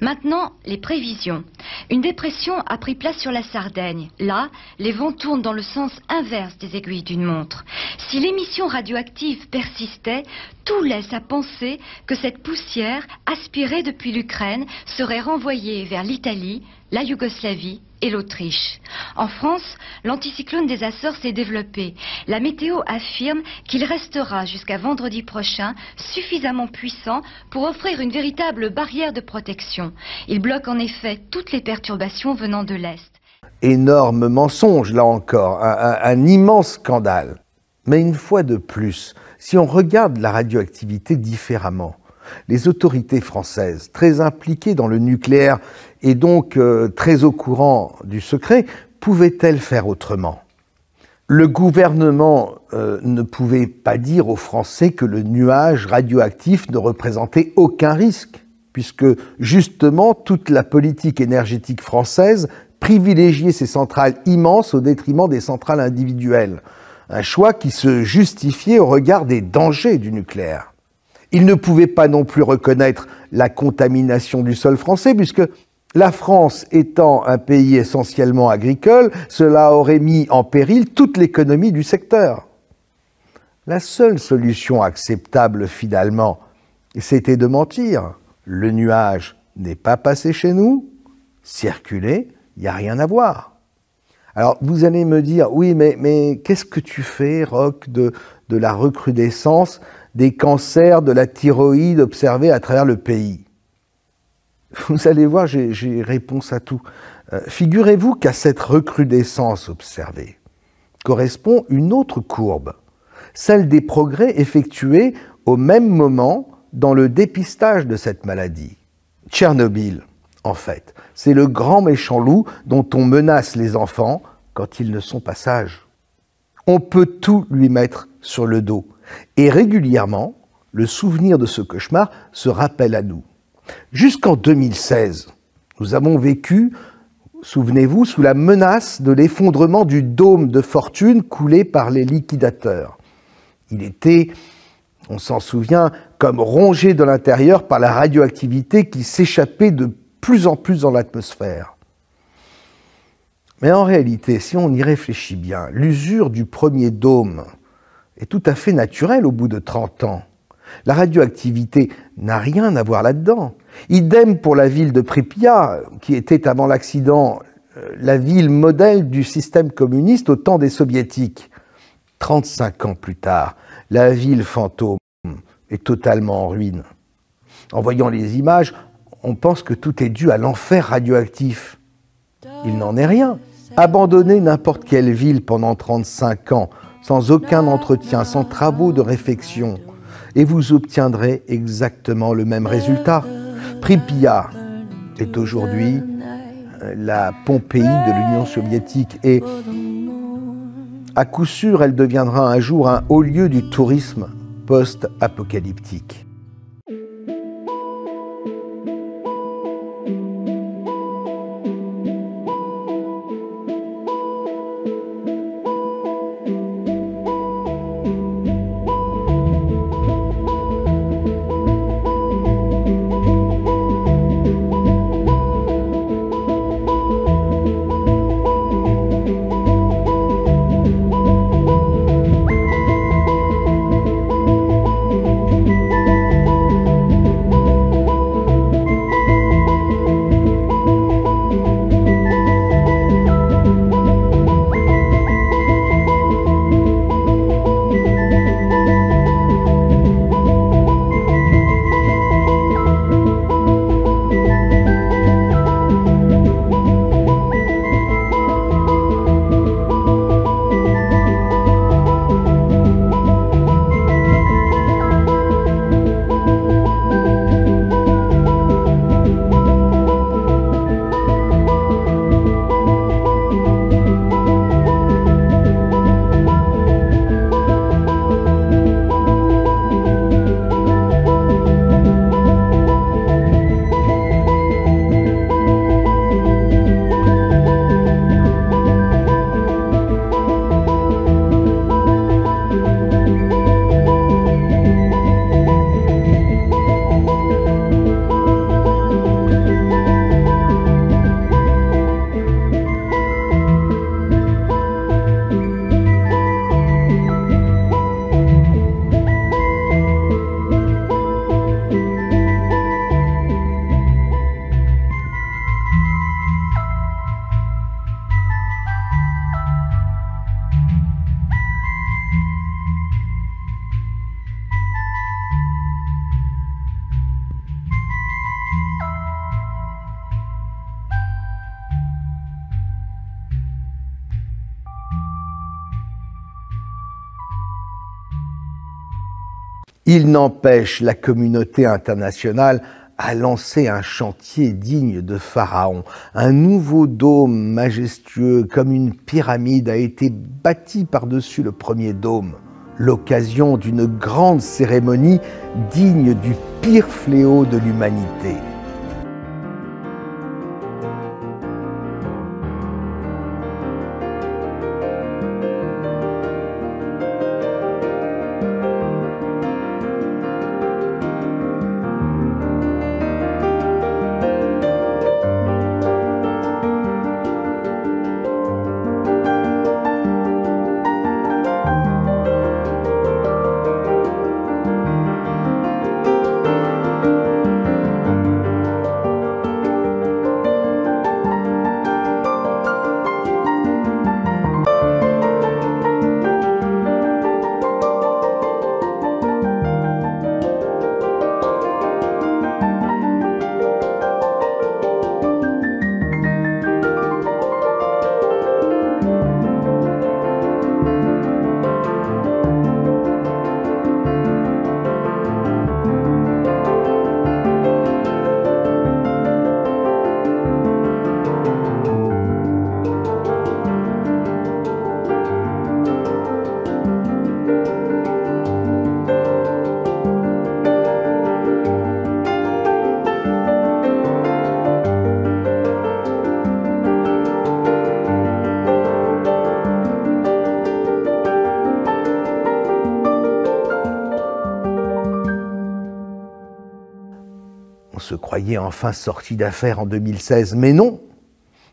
Maintenant, les prévisions. Une dépression a pris place sur la Sardaigne. Là, les vents tournent dans le sens inverse des aiguilles d'une montre. Si l'émission radioactive persistait, tout laisse à penser que cette poussière, aspirée depuis l'Ukraine, serait renvoyée vers l'Italie, la Yougoslavie et l'Autriche. En France, l'anticyclone des Açores s'est développé. La météo affirme qu'il restera jusqu'à vendredi prochain suffisamment puissant pour offrir une véritable barrière de protection. Il bloque en effet toutes les perturbations venant de l'Est. Énorme mensonge, là encore, un immense scandale. Mais une fois de plus, si on regarde la radioactivité différemment, les autorités françaises, très impliquées dans le nucléaire et donc très au courant du secret, pouvaient-elles faire autrement? Le gouvernement ne pouvait pas dire aux Français que le nuage radioactif ne représentait aucun risque, puisque justement toute la politique énergétique française privilégiait ces centrales immenses au détriment des centrales individuelles. Un choix qui se justifiait au regard des dangers du nucléaire. Il ne pouvait pas non plus reconnaître la contamination du sol français, puisque la France étant un pays essentiellement agricole, cela aurait mis en péril toute l'économie du secteur. La seule solution acceptable finalement, c'était de mentir. Le nuage n'est pas passé chez nous, circuler, il n'y a rien à voir. Alors vous allez me dire, oui mais qu'est-ce que tu fais, Roch, de la recrudescence des cancers de la thyroïde observés à travers le pays? Vous allez voir, j'ai réponse à tout. Figurez-vous qu'à cette recrudescence observée correspond une autre courbe, celle des progrès effectués au même moment dans le dépistage de cette maladie. Tchernobyl, en fait, c'est le grand méchant loup dont on menace les enfants quand ils ne sont pas sages. On peut tout lui mettre sur le dos. Et régulièrement, le souvenir de ce cauchemar se rappelle à nous. Jusqu'en 2016, nous avons vécu, souvenez-vous, sous la menace de l'effondrement du dôme de fortune coulé par les liquidateurs. Il était, on s'en souvient, comme rongé de l'intérieur par la radioactivité qui s'échappait de plus en plus dans l'atmosphère. Mais en réalité, si on y réfléchit bien, l'usure du premier dôme est tout à fait naturelle au bout de 30 ans. La radioactivité n'a rien à voir là-dedans. Idem pour la ville de Pripyat, qui était avant l'accident la ville modèle du système communiste au temps des soviétiques. 35 ans plus tard, la ville fantôme est totalement en ruine. En voyant les images, on pense que tout est dû à l'enfer radioactif. Il n'en est rien. Abandonnez n'importe quelle ville pendant 35 ans, sans aucun entretien, sans travaux de réfection, et vous obtiendrez exactement le même résultat. Pripyat est aujourd'hui la Pompéi de l'Union soviétique, et à coup sûr, elle deviendra un jour un haut lieu du tourisme post-apocalyptique. Il n'empêche, la communauté internationale a lancé un chantier digne de Pharaon. Un nouveau dôme majestueux comme une pyramide a été bâti par-dessus le premier dôme, l'occasion d'une grande cérémonie digne du pire fléau de l'humanité. On se croyait enfin sorti d'affaire en 2016, mais non.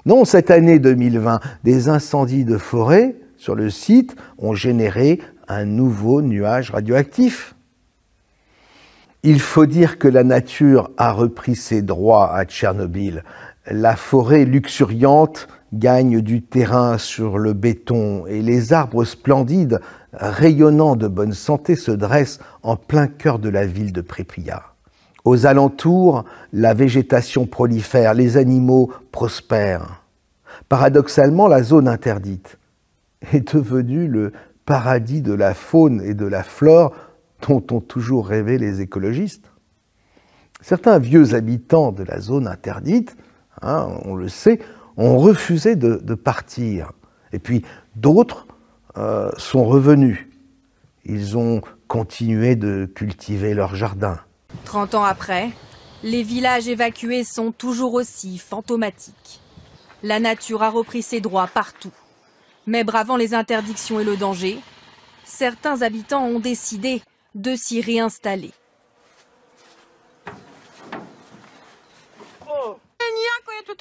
Non, cette année 2020, des incendies de forêt sur le site ont généré un nouveau nuage radioactif. Il faut dire que la nature a repris ses droits à Tchernobyl. La forêt luxuriante gagne du terrain sur le béton et les arbres splendides, rayonnants de bonne santé, se dressent en plein cœur de la ville de Pripyat. Aux alentours, la végétation prolifère, les animaux prospèrent. Paradoxalement, la zone interdite est devenue le paradis de la faune et de la flore dont ont toujours rêvé les écologistes. Certains vieux habitants de la zone interdite hein, on le sait, ont refusé de partir. Et puis d'autres sont revenus. Ils ont continué de cultiver leur jardin. 30 ans après, les villages évacués sont toujours aussi fantomatiques. La nature a repris ses droits partout. Mais bravant les interdictions et le danger, certains habitants ont décidé de s'y réinstaller.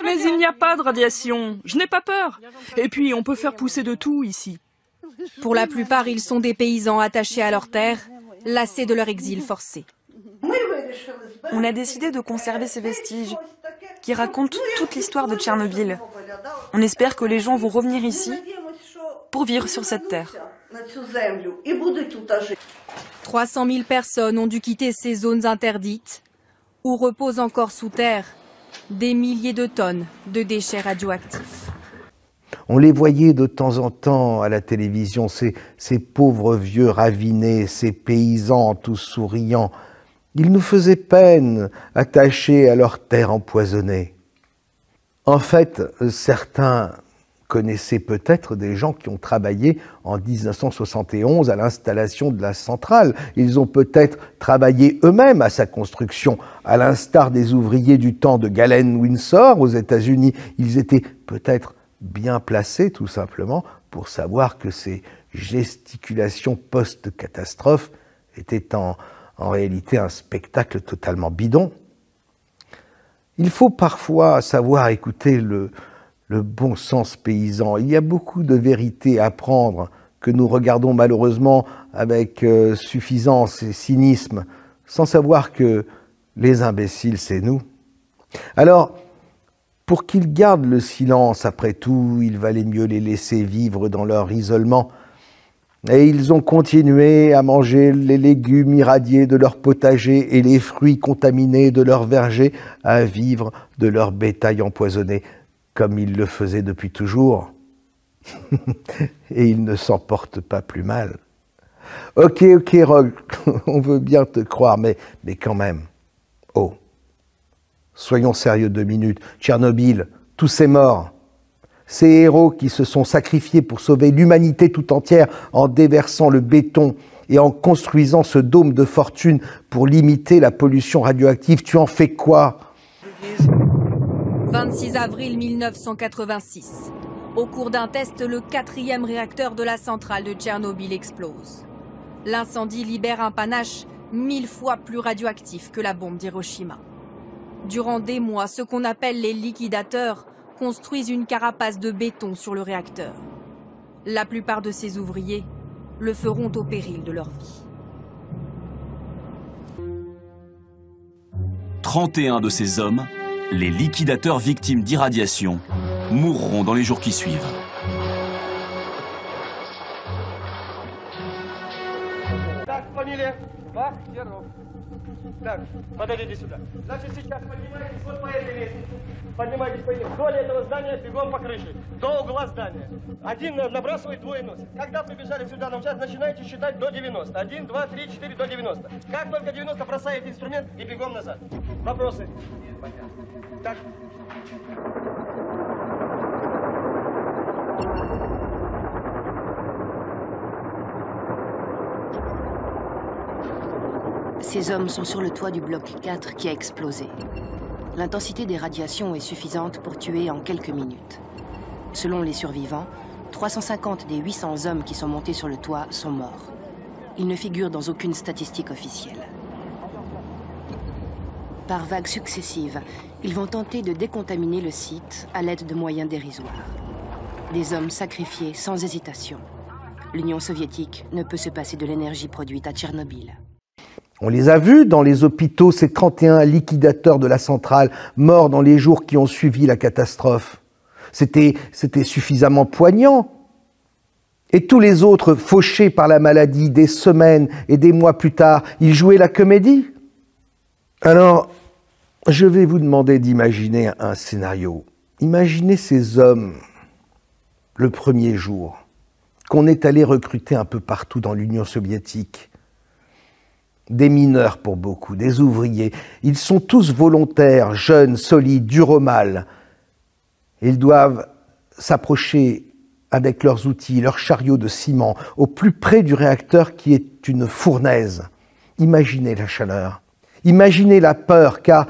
Mais il n'y a pas de radiation, je n'ai pas peur. Et puis on peut faire pousser de tout ici. Pour la plupart, ils sont des paysans attachés à leur terre, lassés de leur exil forcé. On a décidé de conserver ces vestiges qui racontent toute l'histoire de Tchernobyl. On espère que les gens vont revenir ici pour vivre sur cette terre. 300 000 personnes ont dû quitter ces zones interdites où reposent encore sous terre des milliers de tonnes de déchets radioactifs. On les voyait de temps en temps à la télévision, ces pauvres vieux ravinés, ces paysans tous souriants. Ils nous faisaient peine, attachés à leur terre empoisonnée. En fait, certains connaissaient peut-être des gens qui ont travaillé en 1971 à l'installation de la centrale. Ils ont peut-être travaillé eux-mêmes à sa construction, à l'instar des ouvriers du temps de Galen Windsor aux États-Unis. Ils étaient peut-être bien placés, tout simplement, pour savoir que ces gesticulations post-catastrophe étaient en réalité un spectacle totalement bidon. Il faut parfois savoir écouter le bon sens paysan. Il y a beaucoup de vérités à apprendre que nous regardons malheureusement avec suffisance et cynisme, sans savoir que les imbéciles, c'est nous. Alors, pour qu'ils gardent le silence, après tout, il valait mieux les laisser vivre dans leur isolement. Et ils ont continué à manger les légumes irradiés de leur potager et les fruits contaminés de leur verger, à vivre de leur bétail empoisonné, comme ils le faisaient depuis toujours. Et ils ne s'en portent pas plus mal. Ok, Rogue, on veut bien te croire, mais quand même. Oh, soyons sérieux 2 minutes. Tchernobyl, tous ces morts, ces héros qui se sont sacrifiés pour sauver l'humanité tout entière en déversant le béton et en construisant ce dôme de fortune pour limiter la pollution radioactive, tu en fais quoi ? 26 avril 1986. Au cours d'un test, le 4e réacteur de la centrale de Tchernobyl explose. L'incendie libère un panache 1000 fois plus radioactif que la bombe d'Hiroshima. Durant des mois, ce qu'on appelle les liquidateurs construisent une carapace de béton sur le réacteur. La plupart de ces ouvriers le feront au péril de leur vie. 31 de ces hommes, les liquidateurs victimes d'irradiation, mourront dans les jours qui suivent. Так, подойдите сюда. Значит, сейчас поднимайтесь вот по этой лестнице. Поднимайтесь по ней. Вдоль этого здания, бегом по крыше. До угла здания. Один набрасывает, двое носит. Когда прибежали сюда на участок, начинаете считать до 90. 1, 2, 3, 4, до 90. Как только 90, бросаете инструмент и бегом назад. Вопросы? Так. Ces hommes sont sur le toit du bloc 4 qui a explosé. L'intensité des radiations est suffisante pour tuer en quelques minutes. Selon les survivants, 350 des 800 hommes qui sont montés sur le toit sont morts. Ils ne figurent dans aucune statistique officielle. Par vagues successives, ils vont tenter de décontaminer le site à l'aide de moyens dérisoires. Des hommes sacrifiés sans hésitation. L'Union soviétique ne peut se passer de l'énergie produite à Tchernobyl. On les a vus dans les hôpitaux, ces 31 liquidateurs de la centrale, morts dans les jours qui ont suivi la catastrophe. C'était suffisamment poignant. Et tous les autres, fauchés par la maladie, des semaines et des mois plus tard, ils jouaient la comédie. Alors, je vais vous demander d'imaginer un scénario. Imaginez ces hommes, le premier jour, qu'on est allé recruter un peu partout dans l'Union soviétique. Des mineurs pour beaucoup, des ouvriers. Ils sont tous volontaires, jeunes, solides, durs au mal. Ils doivent s'approcher avec leurs outils, leurs chariots de ciment, au plus près du réacteur qui est une fournaise. Imaginez la chaleur, imaginez la peur, car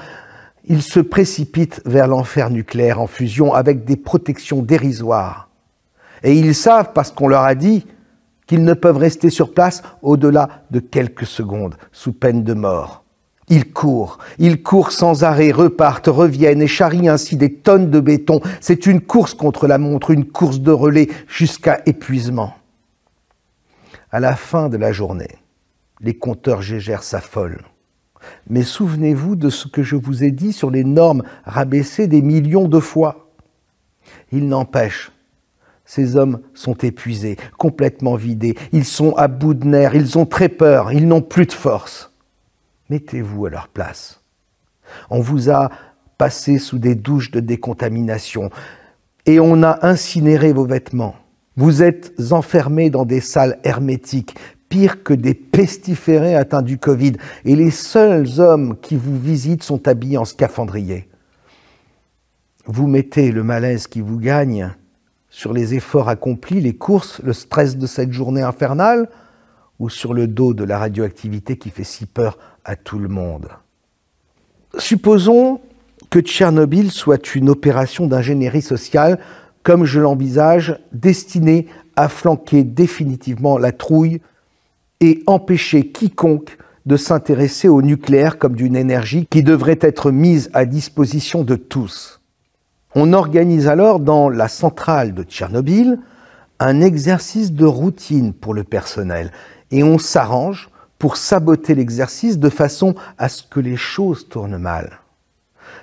ils se précipitent vers l'enfer nucléaire en fusion avec des protections dérisoires. Et ils savent, parce qu'on leur a dit, qu'ils ne peuvent rester sur place au-delà de quelques secondes, sous peine de mort. Ils courent sans arrêt, repartent, reviennent et charrient ainsi des tonnes de béton. C'est une course contre la montre, une course de relais jusqu'à épuisement. À la fin de la journée, les compteurs Geiger s'affolent. Mais souvenez-vous de ce que je vous ai dit sur les normes rabaissées des millions de fois. Il n'empêche, ces hommes sont épuisés, complètement vidés. Ils sont à bout de nerfs, ils ont très peur, ils n'ont plus de force. Mettez-vous à leur place. On vous a passé sous des douches de décontamination et on a incinéré vos vêtements. Vous êtes enfermés dans des salles hermétiques, pire que des pestiférés atteints du Covid. Et les seuls hommes qui vous visitent sont habillés en scaphandrier. Vous mettez le malaise qui vous gagne sur les efforts accomplis, les courses, le stress de cette journée infernale, ou sur le dos de la radioactivité qui fait si peur à tout le monde. Supposons que Tchernobyl soit une opération d'ingénierie sociale, comme je l'envisage, destinée à flanquer définitivement la trouille et empêcher quiconque de s'intéresser au nucléaire comme d'une énergie qui devrait être mise à disposition de tous. On organise alors dans la centrale de Tchernobyl un exercice de routine pour le personnel et on s'arrange pour saboter l'exercice de façon à ce que les choses tournent mal.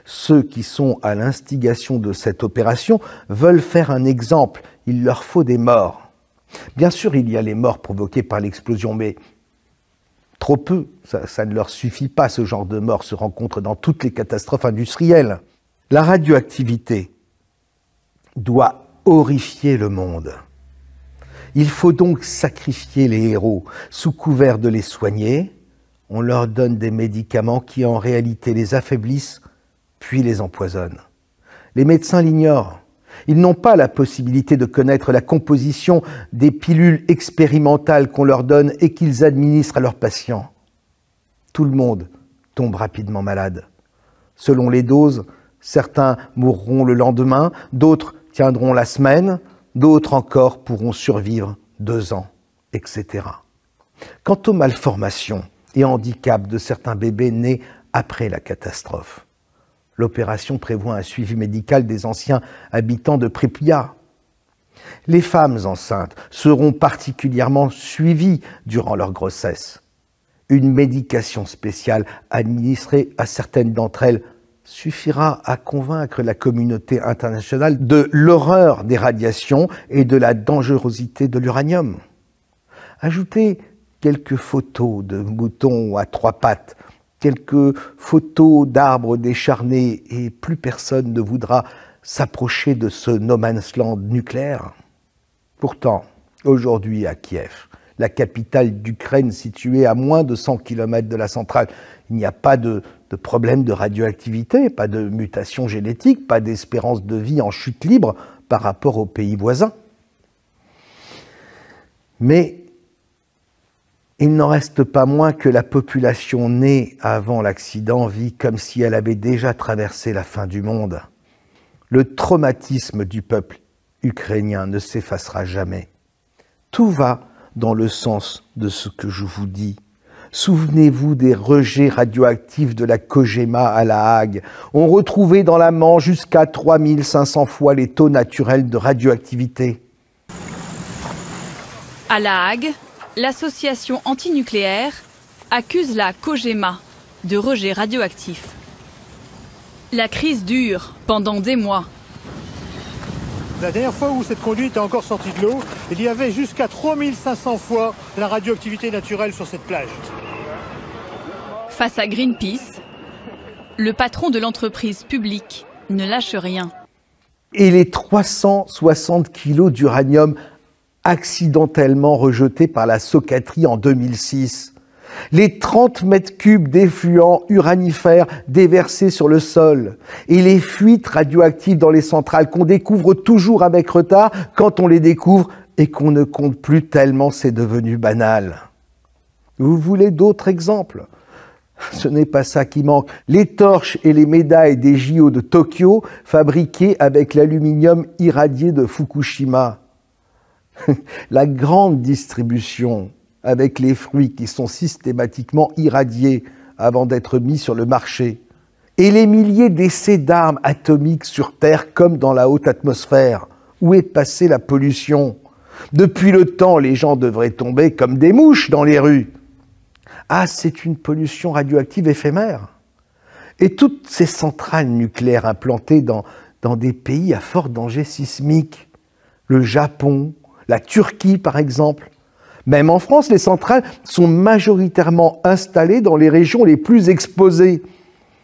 Ceux qui sont à l'instigation de cette opération veulent faire un exemple, il leur faut des morts. Bien sûr, il y a les morts provoquées par l'explosion, mais trop peu, ça ne leur suffit pas, ce genre de mort se rencontre dans toutes les catastrophes industrielles. La radioactivité doit horrifier le monde. Il faut donc sacrifier les héros. Sous couvert de les soigner, on leur donne des médicaments qui en réalité les affaiblissent, puis les empoisonnent. Les médecins l'ignorent. Ils n'ont pas la possibilité de connaître la composition des pilules expérimentales qu'on leur donne et qu'ils administrent à leurs patients. Tout le monde tombe rapidement malade. Selon les doses, certains mourront le lendemain, d'autres tiendront la semaine, d'autres encore pourront survivre 2 ans, etc. Quant aux malformations et handicaps de certains bébés nés après la catastrophe, l'opération prévoit un suivi médical des anciens habitants de Pripyat. Les femmes enceintes seront particulièrement suivies durant leur grossesse. Une médication spéciale administrée à certaines d'entre elles suffira à convaincre la communauté internationale de l'horreur des radiations et de la dangerosité de l'uranium. Ajoutez quelques photos de moutons à 3 pattes, quelques photos d'arbres décharnés et plus personne ne voudra s'approcher de ce no man's land nucléaire. Pourtant, aujourd'hui à Kiev, la capitale d'Ukraine située à moins de 100 km de la centrale, il n'y a pas de problème de radioactivité, pas de mutation génétique, pas d'espérance de vie en chute libre par rapport aux pays voisins. Mais il n'en reste pas moins que la population née avant l'accident vit comme si elle avait déjà traversé la fin du monde. Le traumatisme du peuple ukrainien ne s'effacera jamais. Tout va dans le sens de ce que je vous dis. Souvenez-vous des rejets radioactifs de la Kojima à La Hague. On retrouvait dans la Manche jusqu'à 3500 fois les taux naturels de radioactivité. À La Hague, l'association antinucléaire accuse la Kojima de rejets radioactifs. La crise dure pendant des mois. La dernière fois où cette conduite est encore sortie de l'eau, il y avait jusqu'à 3500 fois la radioactivité naturelle sur cette plage. Face à Greenpeace, le patron de l'entreprise publique ne lâche rien. Et les 360 kilos d'uranium accidentellement rejetés par la Socatrie en 2006. les 30 mètres cubes d'effluents uranifères déversés sur le sol et les fuites radioactives dans les centrales qu'on découvre toujours avec retard quand on les découvre et qu'on ne compte plus tellement c'est devenu banal. Vous voulez d'autres exemples ? Ce n'est pas ça qui manque. Les torches et les médailles des JO de Tokyo fabriquées avec l'aluminium irradié de Fukushima. La grande distribution avec les fruits qui sont systématiquement irradiés avant d'être mis sur le marché. Et les milliers d'essais d'armes atomiques sur Terre comme dans la haute atmosphère. Où est passée la pollution ? Depuis le temps, les gens devraient tomber comme des mouches dans les rues. Ah, c'est une pollution radioactive éphémère. Et toutes ces centrales nucléaires implantées dans des pays à fort danger sismique, le Japon, la Turquie par exemple, même en France, les centrales sont majoritairement installées dans les régions les plus exposées.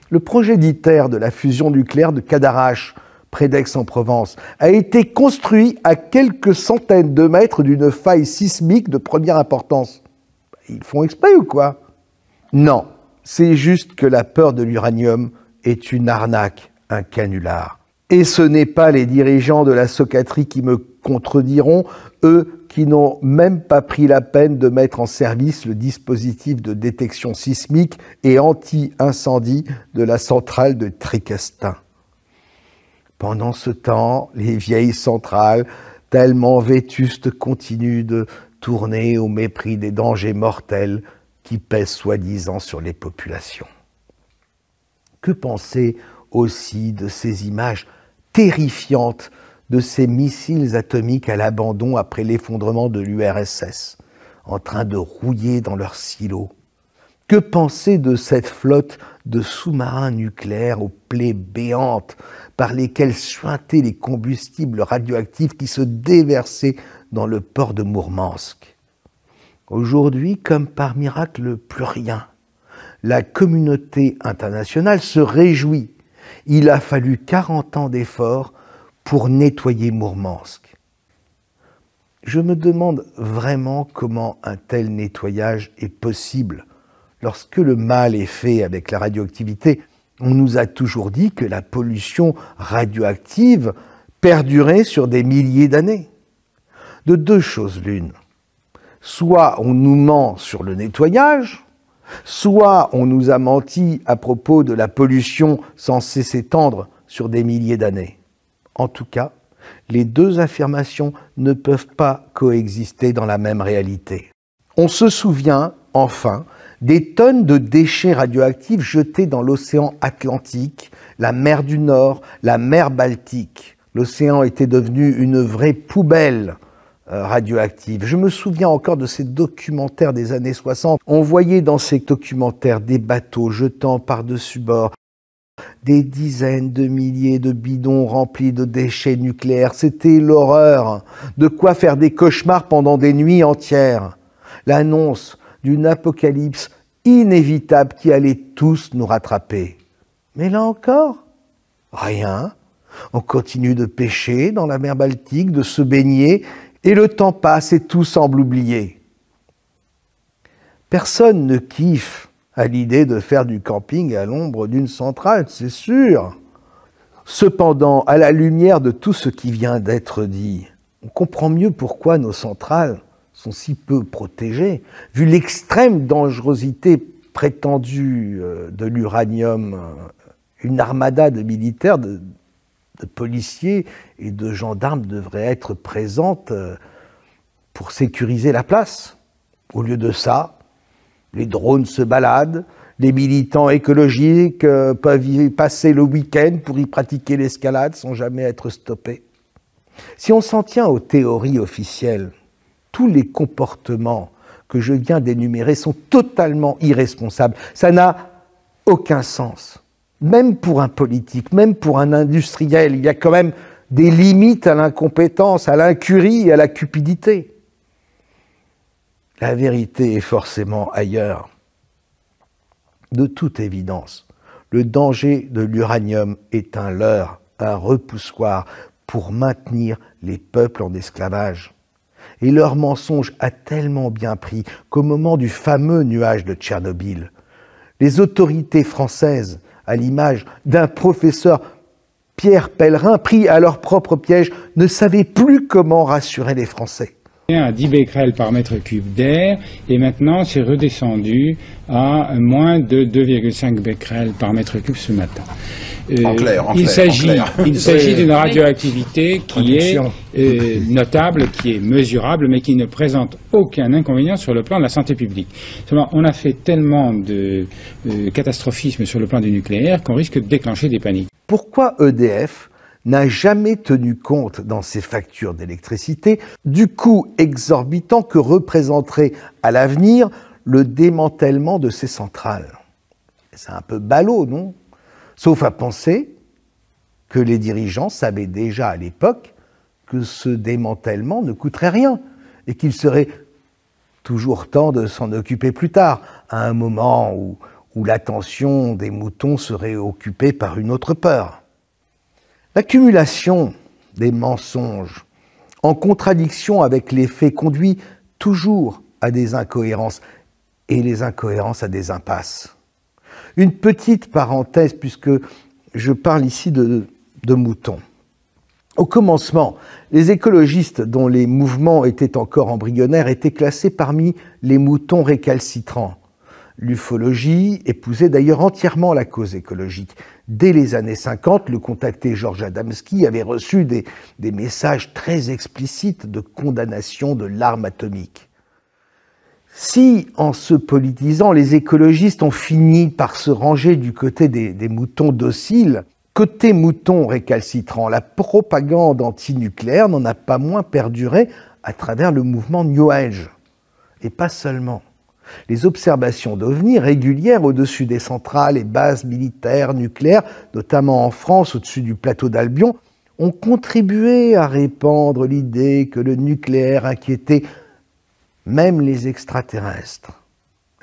Le projet d'ITER de la fusion nucléaire de Cadarache, près d'Aix-en-Provence, a été construit à quelques centaines de mètres d'une faille sismique de première importance. Ils font exprès ou quoi? Non, c'est juste que la peur de l'uranium est une arnaque, un canular. Et ce n'est pas les dirigeants de la Socatrie qui me contrediront, eux qui n'ont même pas pris la peine de mettre en service le dispositif de détection sismique et anti-incendie de la centrale de Tricastin. Pendant ce temps, les vieilles centrales, tellement vétustes, continuent de tourner au mépris des dangers mortels qui pèsent soi-disant sur les populations. Que penser aussi de ces images terrifiantes de ces missiles atomiques à l'abandon après l'effondrement de l'URSS, en train de rouiller dans leurs silos? Que penser de cette flotte de sous-marins nucléaires aux plaies béantes par lesquelles suintaient les combustibles radioactifs qui se déversaient dans le port de Mourmansk? Aujourd'hui, comme par miracle, plus rien. La communauté internationale se réjouit. Il a fallu 40 ans d'efforts pour nettoyer Mourmansk. Je me demande vraiment comment un tel nettoyage est possible. Lorsque le mal est fait avec la radioactivité, on nous a toujours dit que la pollution radioactive perdurait sur des milliers d'années. De deux choses l'une. Soit on nous ment sur le nettoyage, soit on nous a menti à propos de la pollution censée s'étendre sur des milliers d'années. En tout cas, les deux affirmations ne peuvent pas coexister dans la même réalité. On se souvient, enfin, des tonnes de déchets radioactifs jetés dans l'océan Atlantique, la mer du Nord, la mer Baltique. L'océan était devenu une vraie poubelle radioactive. Je me souviens encore de ces documentaires des années 60. On voyait dans ces documentaires des bateaux jetant par-dessus bord des dizaines de milliers de bidons remplis de déchets nucléaires. C'était l'horreur. De quoi faire des cauchemars pendant des nuits entières. L'annonce d'une apocalypse inévitable qui allait tous nous rattraper. Mais là encore, rien. On continue de pêcher dans la mer Baltique, de se baigner, et le temps passe et tout semble oublié. Personne ne kiffe à l'idée de faire du camping à l'ombre d'une centrale, c'est sûr. Cependant, à la lumière de tout ce qui vient d'être dit, on comprend mieux pourquoi nos centrales sont si peu protégées, vu l'extrême dangerosité prétendue de l'uranium. Une armada de militaires, de policiers et de gendarmes devrait être présente pour sécuriser la place. Au lieu de ça, les drones se baladent, les militants écologiques peuvent y passer le week-end pour y pratiquer l'escalade sans jamais être stoppés. Si on s'en tient aux théories officielles, tous les comportements que je viens d'énumérer sont totalement irresponsables. Ça n'a aucun sens. Même pour un politique, même pour un industriel, il y a quand même des limites à l'incompétence, à l'incurie et à la cupidité. La vérité est forcément ailleurs. De toute évidence, le danger de l'uranium est un leurre, un repoussoir pour maintenir les peuples en esclavage. Et leur mensonge a tellement bien pris qu'au moment du fameux nuage de Tchernobyl, les autorités françaises, à l'image d'un professeur Pierre Pellerin, pris à leur propre piège, ne savaient plus comment rassurer les Français. À 10 becquerels par mètre cube d'air, et maintenant c'est redescendu à moins de 2,5 becquerels par mètre cube ce matin. Il s'agit d'une radioactivité qui est notable, qui est mesurable, mais qui ne présente aucun inconvénient sur le plan de la santé publique. Seulement, on a fait tellement de catastrophisme sur le plan du nucléaire qu'on risque de déclencher des paniques. Pourquoi EDF n'a jamais tenu compte dans ses factures d'électricité du coût exorbitant que représenterait à l'avenir le démantèlement de ces centrales? C'est un peu ballot, non? Sauf à penser que les dirigeants savaient déjà à l'époque que ce démantèlement ne coûterait rien et qu'il serait toujours temps de s'en occuper plus tard, à un moment où l'attention des moutons serait occupée par une autre peur. L'accumulation des mensonges en contradiction avec les faits conduit toujours à des incohérences, et les incohérences à des impasses. Une petite parenthèse, puisque je parle ici de moutons. Au commencement, les écologistes dont les mouvements étaient encore embryonnaires étaient classés parmi les moutons récalcitrants. L'ufologie épousait d'ailleurs entièrement la cause écologique. Dès les années 50, le contacté Georges Adamski avait reçu des messages très explicites de condamnation de l'arme atomique. Si, en se politisant, les écologistes ont fini par se ranger du côté des moutons dociles, côté moutons récalcitrants, la propagande antinucléaire n'en a pas moins perduré à travers le mouvement New Age. Et pas seulement. Les observations d'OVNI régulières au-dessus des centrales et bases militaires nucléaires, notamment en France, au-dessus du plateau d'Albion, ont contribué à répandre l'idée que le nucléaire inquiétait même les extraterrestres.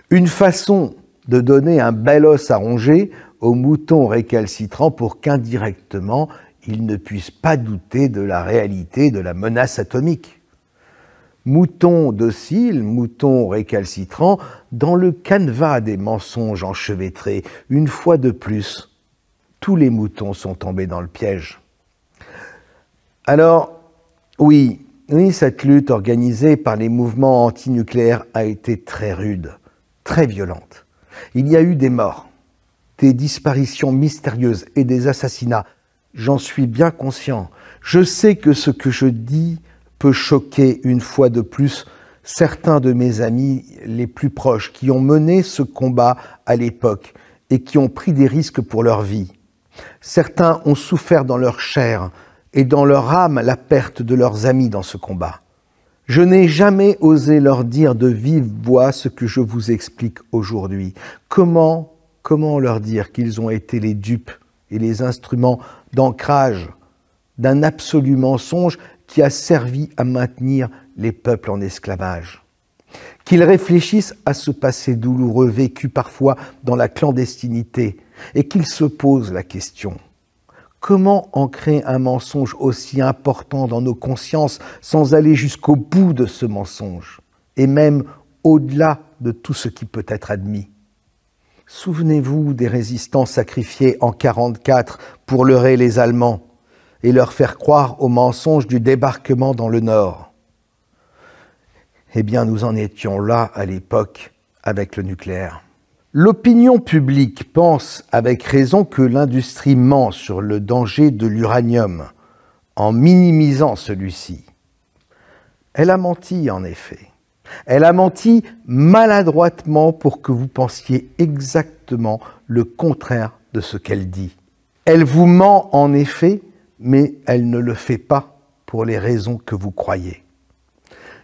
Une façon de donner un bel os à ronger aux moutons récalcitrants pour qu'indirectement, ils ne puissent pas douter de la réalité de la menace atomique. Moutons dociles, moutons récalcitrants, dans le canevas des mensonges enchevêtrés, une fois de plus, tous les moutons sont tombés dans le piège. Alors, oui, cette lutte organisée par les mouvements antinucléaires a été très rude, très violente. Il y a eu des morts, des disparitions mystérieuses et des assassinats. J'en suis bien conscient. Je sais que ce que je dis peut choquer une fois de plus certains de mes amis les plus proches qui ont mené ce combat à l'époque et qui ont pris des risques pour leur vie. Certains ont souffert dans leur chair et dans leur âme la perte de leurs amis dans ce combat. Je n'ai jamais osé leur dire de vive voix ce que je vous explique aujourd'hui. Comment leur dire qu'ils ont été les dupes et les instruments d'ancrage d'un absolu mensonge qui a servi à maintenir les peuples en esclavage. Qu'ils réfléchissent à ce passé douloureux vécu parfois dans la clandestinité et qu'ils se posent la question: comment ancrer un mensonge aussi important dans nos consciences sans aller jusqu'au bout de ce mensonge et même au-delà de tout ce qui peut être admis? Souvenez-vous des résistants sacrifiés en 1944 pour leurrer les Allemands et leur faire croire au mensonge du débarquement dans le Nord. Eh bien, nous en étions là à l'époque avec le nucléaire. L'opinion publique pense avec raison que l'industrie ment sur le danger de l'uranium en minimisant celui-ci. Elle a menti, en effet. Elle a menti maladroitement pour que vous pensiez exactement le contraire de ce qu'elle dit. Elle vous ment, en effet, mais elle ne le fait pas pour les raisons que vous croyez.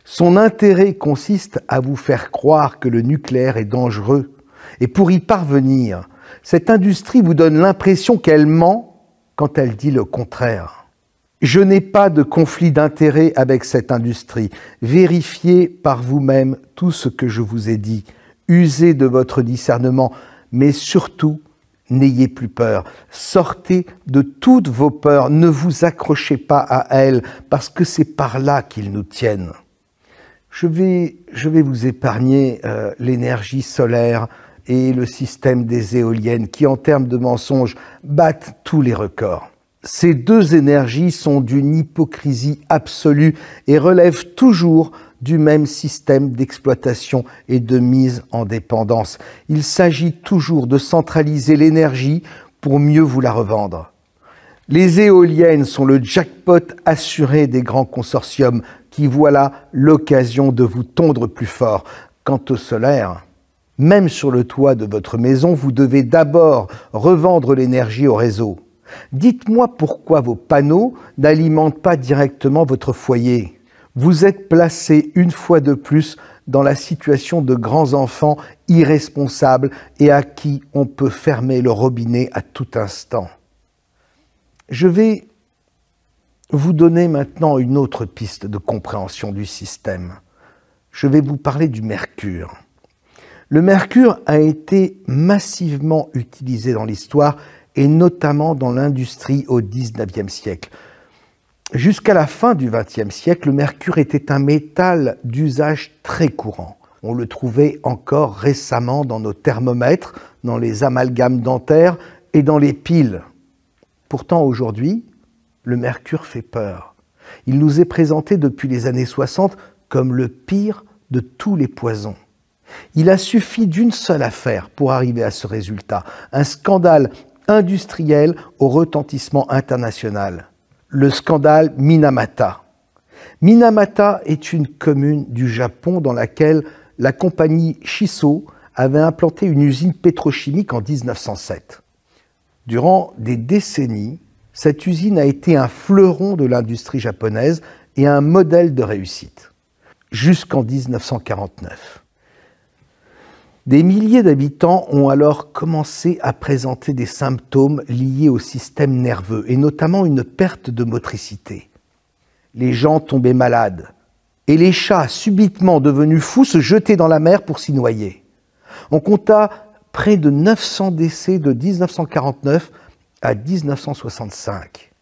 Son intérêt consiste à vous faire croire que le nucléaire est dangereux. Et pour y parvenir, cette industrie vous donne l'impression qu'elle ment quand elle dit le contraire. Je n'ai pas de conflit d'intérêt avec cette industrie. Vérifiez par vous-même tout ce que je vous ai dit. Usez de votre discernement, mais surtout, n'ayez plus peur. Sortez de toutes vos peurs. Ne vous accrochez pas à elles, parce que c'est par là qu'ils nous tiennent. Je vais vous épargner l'énergie solaire et le système des éoliennes qui, en termes de mensonges, battent tous les records. Ces deux énergies sont d'une hypocrisie absolue et relèvent toujours du même système d'exploitation et de mise en dépendance. Il s'agit toujours de centraliser l'énergie pour mieux vous la revendre. Les éoliennes sont le jackpot assuré des grands consortiums qui voient là l'occasion de vous tondre plus fort. Quant au solaire, même sur le toit de votre maison, vous devez d'abord revendre l'énergie au réseau. Dites-moi pourquoi vos panneaux n'alimentent pas directement votre foyer. Vous êtes placé une fois de plus dans la situation de grands enfants irresponsables et à qui on peut fermer le robinet à tout instant. Je vais vous donner maintenant une autre piste de compréhension du système. Je vais vous parler du mercure. Le mercure a été massivement utilisé dans l'histoire et notamment dans l'industrie au XIXe siècle. Jusqu'à la fin du XXe siècle, le mercure était un métal d'usage très courant. On le trouvait encore récemment dans nos thermomètres, dans les amalgames dentaires et dans les piles. Pourtant, aujourd'hui, le mercure fait peur. Il nous est présenté depuis les années 60 comme le pire de tous les poisons. Il a suffi d'une seule affaire pour arriver à ce résultat, un scandale industriel au retentissement international, le scandale Minamata. Minamata est une commune du Japon dans laquelle la compagnie Shiso avait implanté une usine pétrochimique en 1907. Durant des décennies, cette usine a été un fleuron de l'industrie japonaise et un modèle de réussite, jusqu'en 1949. Des milliers d'habitants ont alors commencé à présenter des symptômes liés au système nerveux, et notamment une perte de motricité. Les gens tombaient malades, et les chats, subitement devenus fous, se jetaient dans la mer pour s'y noyer. On compta près de 900 décès de 1949 à 1965.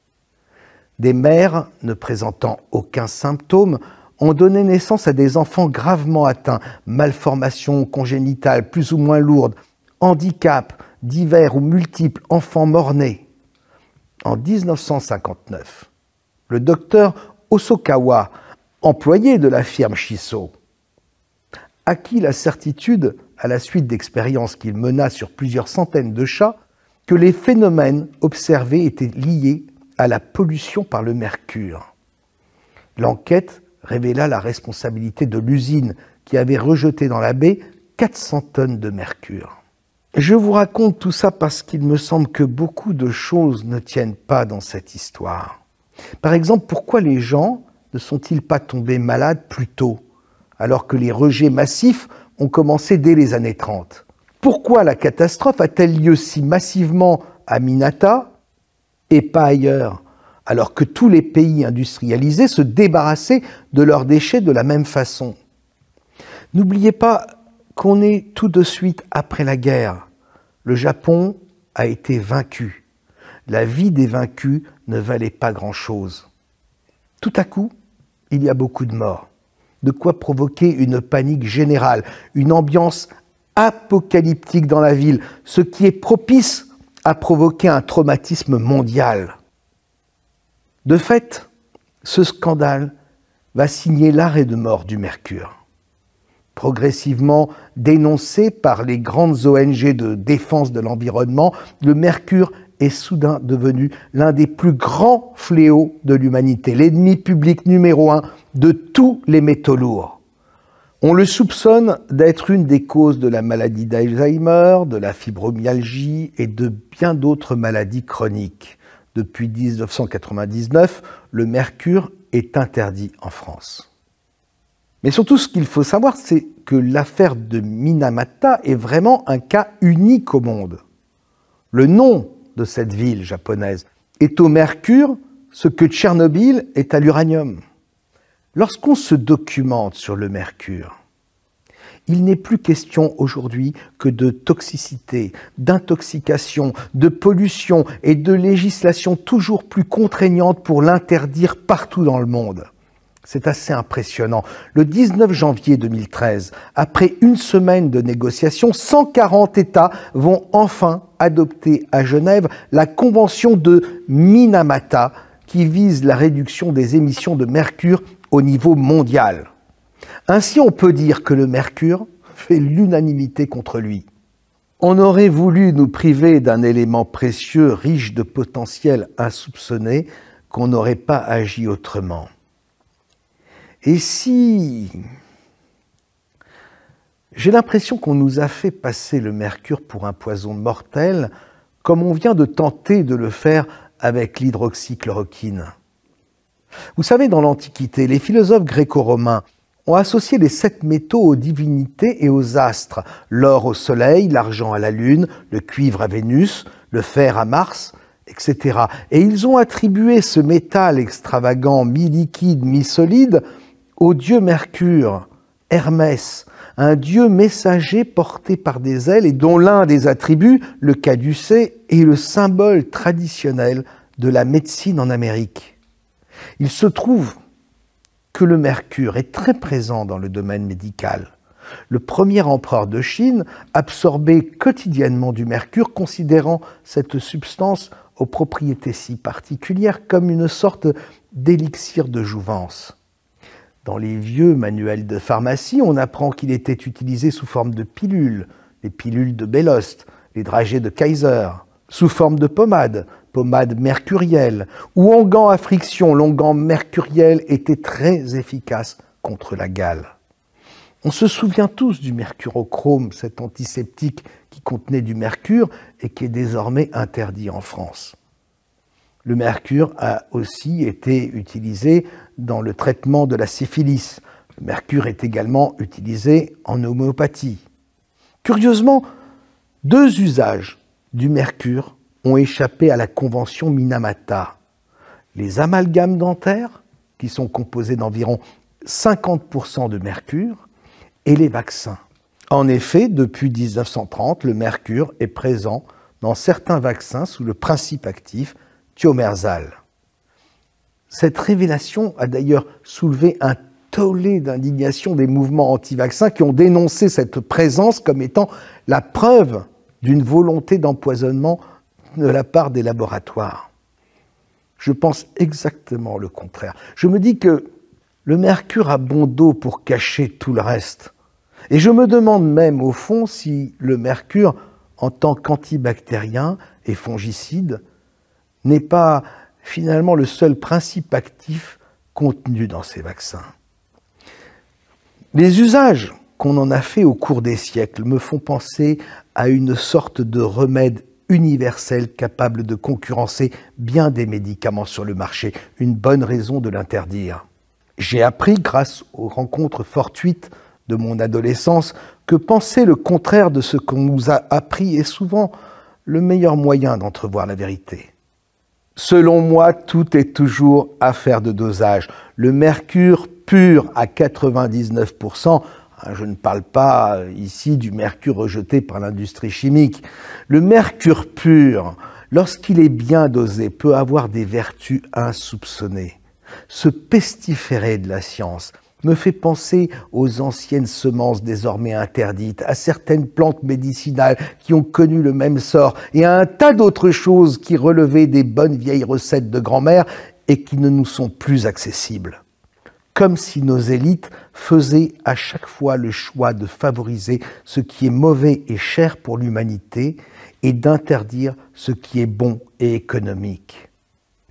Des mères ne présentant aucun symptôme ont donné naissance à des enfants gravement atteints, malformations congénitales plus ou moins lourdes, handicaps divers ou multiples, enfants morts-nés. En 1959, le docteur Osokawa, employé de la firme Shiso, acquit la certitude, à la suite d'expériences qu'il mena sur plusieurs centaines de chats, que les phénomènes observés étaient liés à la pollution par le mercure. L'enquête révéla la responsabilité de l'usine qui avait rejeté dans la baie 400 tonnes de mercure. Je vous raconte tout ça parce qu'il me semble que beaucoup de choses ne tiennent pas dans cette histoire. Par exemple, pourquoi les gens ne sont-ils pas tombés malades plus tôt, alors que les rejets massifs ont commencé dès les années 30 ? Pourquoi la catastrophe a-t-elle lieu si massivement à Minata et pas ailleurs, alors que tous les pays industrialisés se débarrassaient de leurs déchets de la même façon? N'oubliez pas qu'on est tout de suite après la guerre. Le Japon a été vaincu. La vie des vaincus ne valait pas grand-chose. Tout à coup, il y a beaucoup de morts. De quoi provoquer une panique générale, une ambiance apocalyptique dans la ville, ce qui est propice à provoquer un traumatisme mondial. De fait, ce scandale va signer l'arrêt de mort du mercure. Progressivement dénoncé par les grandes ONG de défense de l'environnement, le mercure est soudain devenu l'un des plus grands fléaux de l'humanité, l'ennemi public numéro 1 de tous les métaux lourds. On le soupçonne d'être une des causes de la maladie d'Alzheimer, de la fibromyalgie et de bien d'autres maladies chroniques. Depuis 1999, le mercure est interdit en France. Mais surtout, ce qu'il faut savoir, c'est que l'affaire de Minamata est vraiment un cas unique au monde. Le nom de cette ville japonaise est au mercure ce que Tchernobyl est à l'uranium. Lorsqu'on se documente sur le mercure, il n'est plus question aujourd'hui que de toxicité, d'intoxication, de pollution et de législation toujours plus contraignante pour l'interdire partout dans le monde. C'est assez impressionnant. Le 19 janvier 2013, après une semaine de négociations, 140 États vont enfin adopter à Genève la convention de Minamata qui vise la réduction des émissions de mercure au niveau mondial. Ainsi, on peut dire que le mercure fait l'unanimité contre lui. On aurait voulu nous priver d'un élément précieux, riche de potentiel insoupçonné, qu'on n'aurait pas agi autrement. Et si... J'ai l'impression qu'on nous a fait passer le mercure pour un poison mortel, comme on vient de tenter de le faire avec l'hydroxychloroquine. Vous savez, dans l'Antiquité, les philosophes gréco-romains ont associé les 7 métaux aux divinités et aux astres, l'or au soleil, l'argent à la lune, le cuivre à Vénus, le fer à Mars, etc. Et ils ont attribué ce métal extravagant, mi-liquide, mi-solide, au dieu Mercure, Hermès, un dieu messager porté par des ailes et dont l'un des attributs, le caducée, est le symbole traditionnel de la médecine en Amérique. Il se trouve que le mercure est très présent dans le domaine médical. Le premier empereur de Chine absorbait quotidiennement du mercure, considérant cette substance aux propriétés si particulières comme une sorte d'élixir de jouvence. Dans les vieux manuels de pharmacie, on apprend qu'il était utilisé sous forme de pilules, les pilules de Bellost, les dragées de Kaiser, sous forme de pommade, pommade mercurielle, ou onguent à friction. L'onguent mercuriel était très efficace contre la gale. On se souvient tous du mercurochrome, cet antiseptique qui contenait du mercure et qui est désormais interdit en France. Le mercure a aussi été utilisé dans le traitement de la syphilis. Le mercure est également utilisé en homéopathie. Curieusement, 2 usages du mercure ont échappé à la convention Minamata. Les amalgames dentaires, qui sont composés d'environ 50% de mercure, et les vaccins. En effet, depuis 1930, le mercure est présent dans certains vaccins sous le principe actif thiomerzal. Cette révélation a d'ailleurs soulevé un tollé d'indignation des mouvements anti-vaccins qui ont dénoncé cette présence comme étant la preuve d'une volonté d'empoisonnement de la part des laboratoires. Je pense exactement le contraire. Je me dis que le mercure a bon dos pour cacher tout le reste. Et je me demande même, au fond, si le mercure, en tant qu'antibactérien et fongicide, n'est pas finalement le seul principe actif contenu dans ces vaccins. Les usages qu'on en a fait au cours des siècles me font penser à une sorte de remède universel capable de concurrencer bien des médicaments sur le marché, une bonne raison de l'interdire. J'ai appris, grâce aux rencontres fortuites de mon adolescence, que penser le contraire de ce qu'on nous a appris est souvent le meilleur moyen d'entrevoir la vérité. Selon moi, tout est toujours affaire de dosage. Le mercure pur à 99%, je ne parle pas ici du mercure rejeté par l'industrie chimique. Le mercure pur, lorsqu'il est bien dosé, peut avoir des vertus insoupçonnées. Ce pestiféré de la science me fait penser aux anciennes semences désormais interdites, à certaines plantes médicinales qui ont connu le même sort, et à un tas d'autres choses qui relevaient des bonnes vieilles recettes de grand-mère et qui ne nous sont plus accessibles. Comme si nos élites faisaient à chaque fois le choix de favoriser ce qui est mauvais et cher pour l'humanité et d'interdire ce qui est bon et économique.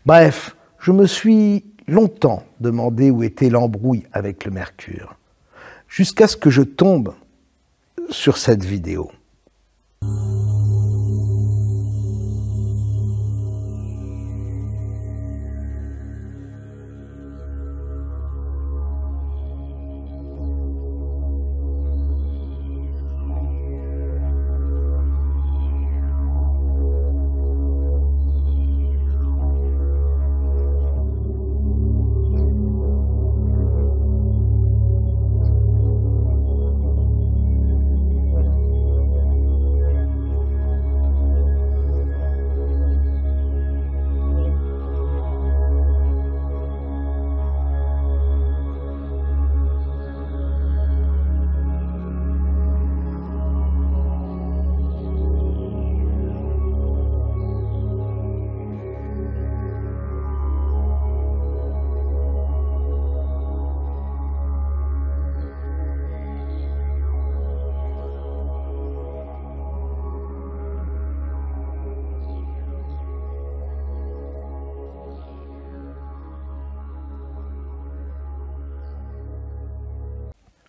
Bref, je me suis longtemps demandé où était l'embrouille avec le mercure, jusqu'à ce que je tombe sur cette vidéo.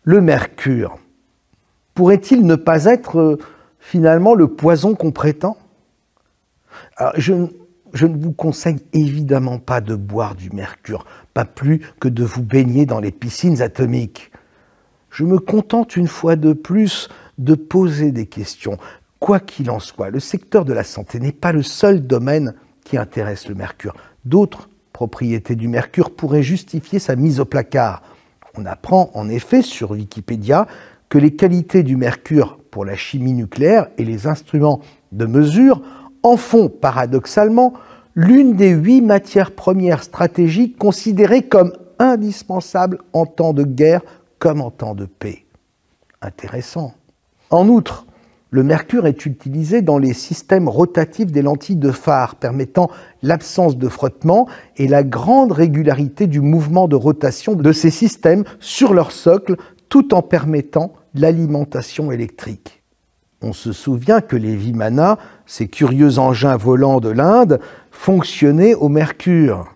Le mercure, pourrait-il ne pas être finalement le poison qu'on prétend? Alors, je ne vous conseille évidemment pas de boire du mercure, pas plus que de vous baigner dans les piscines atomiques. Je me contente une fois de plus de poser des questions. Quoi qu'il en soit, le secteur de la santé n'est pas le seul domaine qui intéresse le mercure. D'autres propriétés du mercure pourraient justifier sa mise au placard. On apprend en effet sur Wikipédia que les qualités du mercure pour la chimie nucléaire et les instruments de mesure en font paradoxalement l'une des 8 matières premières stratégiques considérées comme indispensables en temps de guerre comme en temps de paix. Intéressant. En outre, le mercure est utilisé dans les systèmes rotatifs des lentilles de phare, permettant l'absence de frottement et la grande régularité du mouvement de rotation de ces systèmes sur leur socle, tout en permettant l'alimentation électrique. On se souvient que les Vimana, ces curieux engins volants de l'Inde, fonctionnaient au mercure.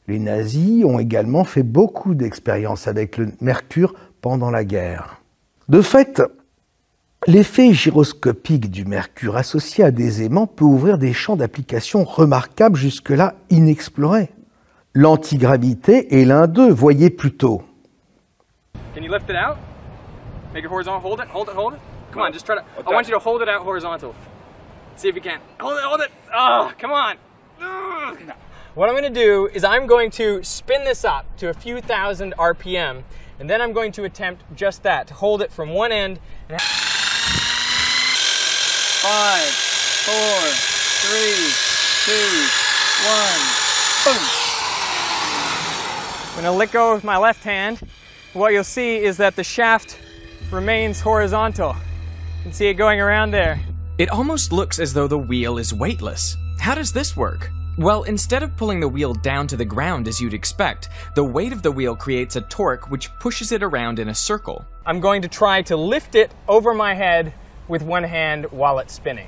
Les nazis ont également fait beaucoup d'expériences avec le mercure pendant la guerre. De fait, l'effet gyroscopique du mercure associé à des aimants peut ouvrir des champs d'application remarquables jusque-là inexplorés. L'antigravité est l'un d'eux, voyez plutôt. Can you lift it out? Make it horizontal. Hold it, hold it, hold it. Come on, just try to. I want you to hold it out horizontal. See if you can. Hold it, hold it. Oh, come on. No. What I'm going to do is I'm going to spin this up to a few thousand RPM, and then I'm going to attempt just that, to hold it from one end. And 5, 4, 3, 2, 1, boom. I'm going to let go with my left hand. What you'll see is that the shaft remains horizontal. You can see it going around there. It almost looks as though the wheel is weightless. How does this work? Well, instead of pulling the wheel down to the ground as you'd expect, the weight of the wheel creates a torque which pushes it around in a circle. I'm going to try to lift it over my head with one hand while it's spinning.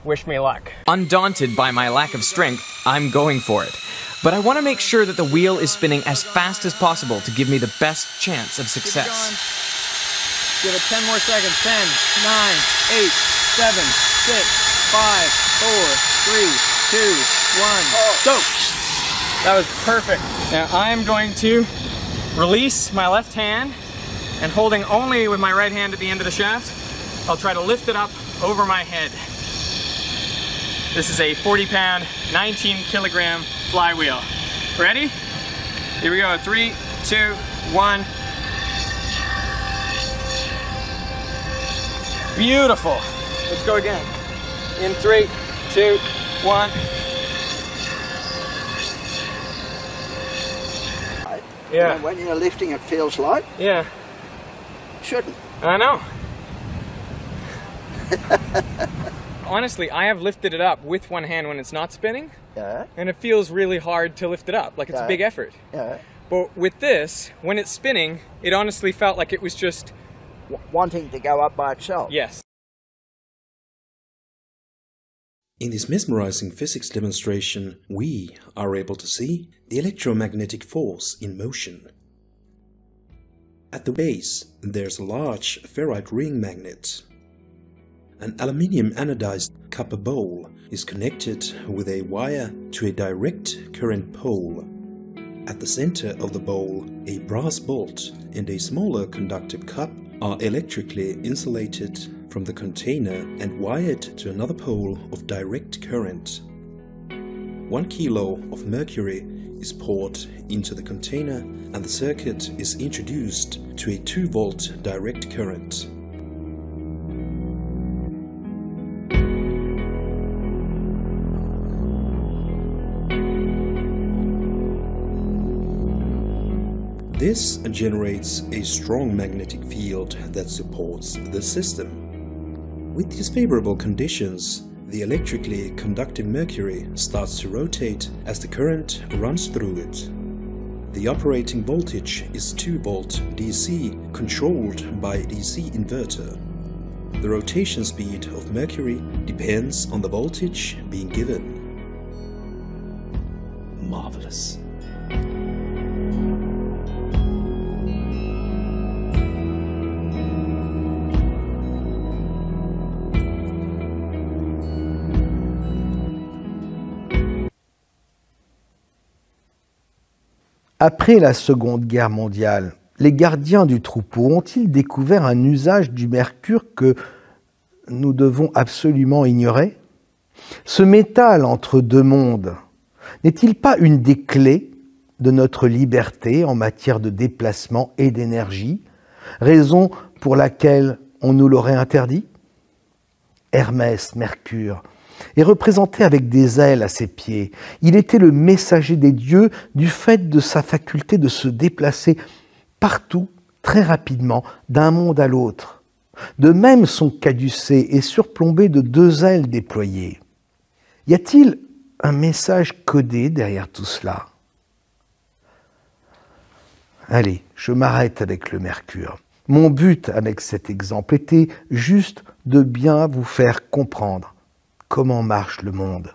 Wish me luck. Undaunted by my lack of strength, I'm going for it. But I want to make sure that the wheel is spinning as fast as possible to give me the best chance of success. Give it 10 more seconds. 10, 9, 8, 7, 6, 5, 4, 3, 2, 1, go! That was perfect. Now I'm going to release my left hand and holding only with my right hand at the end of the shaft, I'll try to lift it up over my head. This is a 40-pound, 19-kilogram flywheel. Ready? Here we go. 3, 2, 1. Beautiful. Let's go again. In 3, 2, 1. Yeah. When you're lifting, it feels light. Yeah. Shouldn't. I know. Honestly, I have lifted it up with one hand when it's not spinning. Yeah. And it feels really hard to lift it up, like it's a big effort. Yeah. But with this, when it's spinning, it honestly felt like it was just wanting to go up by itself. Yes. In this mesmerizing physics demonstration, we are able to see the electromagnetic force in motion. At the base, there's a large ferrite ring magnet. An aluminium anodized copper bowl is connected with a wire to a direct current pole. At the center of the bowl, a brass bolt and a smaller conductive cup are electrically insulated from the container and wired to another pole of direct current. 1 kilo of mercury is poured into the container and the circuit is introduced to a 2-volt direct current. This generates a strong magnetic field that supports the system. With these favorable conditions, the electrically conductive mercury starts to rotate as the current runs through it. The operating voltage is 2-volt DC controlled by a DC inverter. The rotation speed of mercury depends on the voltage being given. Marvelous. Après la Seconde Guerre mondiale, les gardiens du troupeau ont-ils découvert un usage du mercure que nous devons absolument ignorer? Ce métal entre deux mondes n'est-il pas une des clés de notre liberté en matière de déplacement et d'énergie, raison pour laquelle on nous l'aurait interdit? Hermès, Mercure, est représenté avec des ailes à ses pieds. Il était le messager des dieux du fait de sa faculté de se déplacer partout, très rapidement, d'un monde à l'autre. De même, son caducée est surplombé de deux ailes déployées. Y a-t-il un message codé derrière tout cela? Allez, je m'arrête avec le mercure. Mon but avec cet exemple était juste de bien vous faire comprendre comment marche le monde.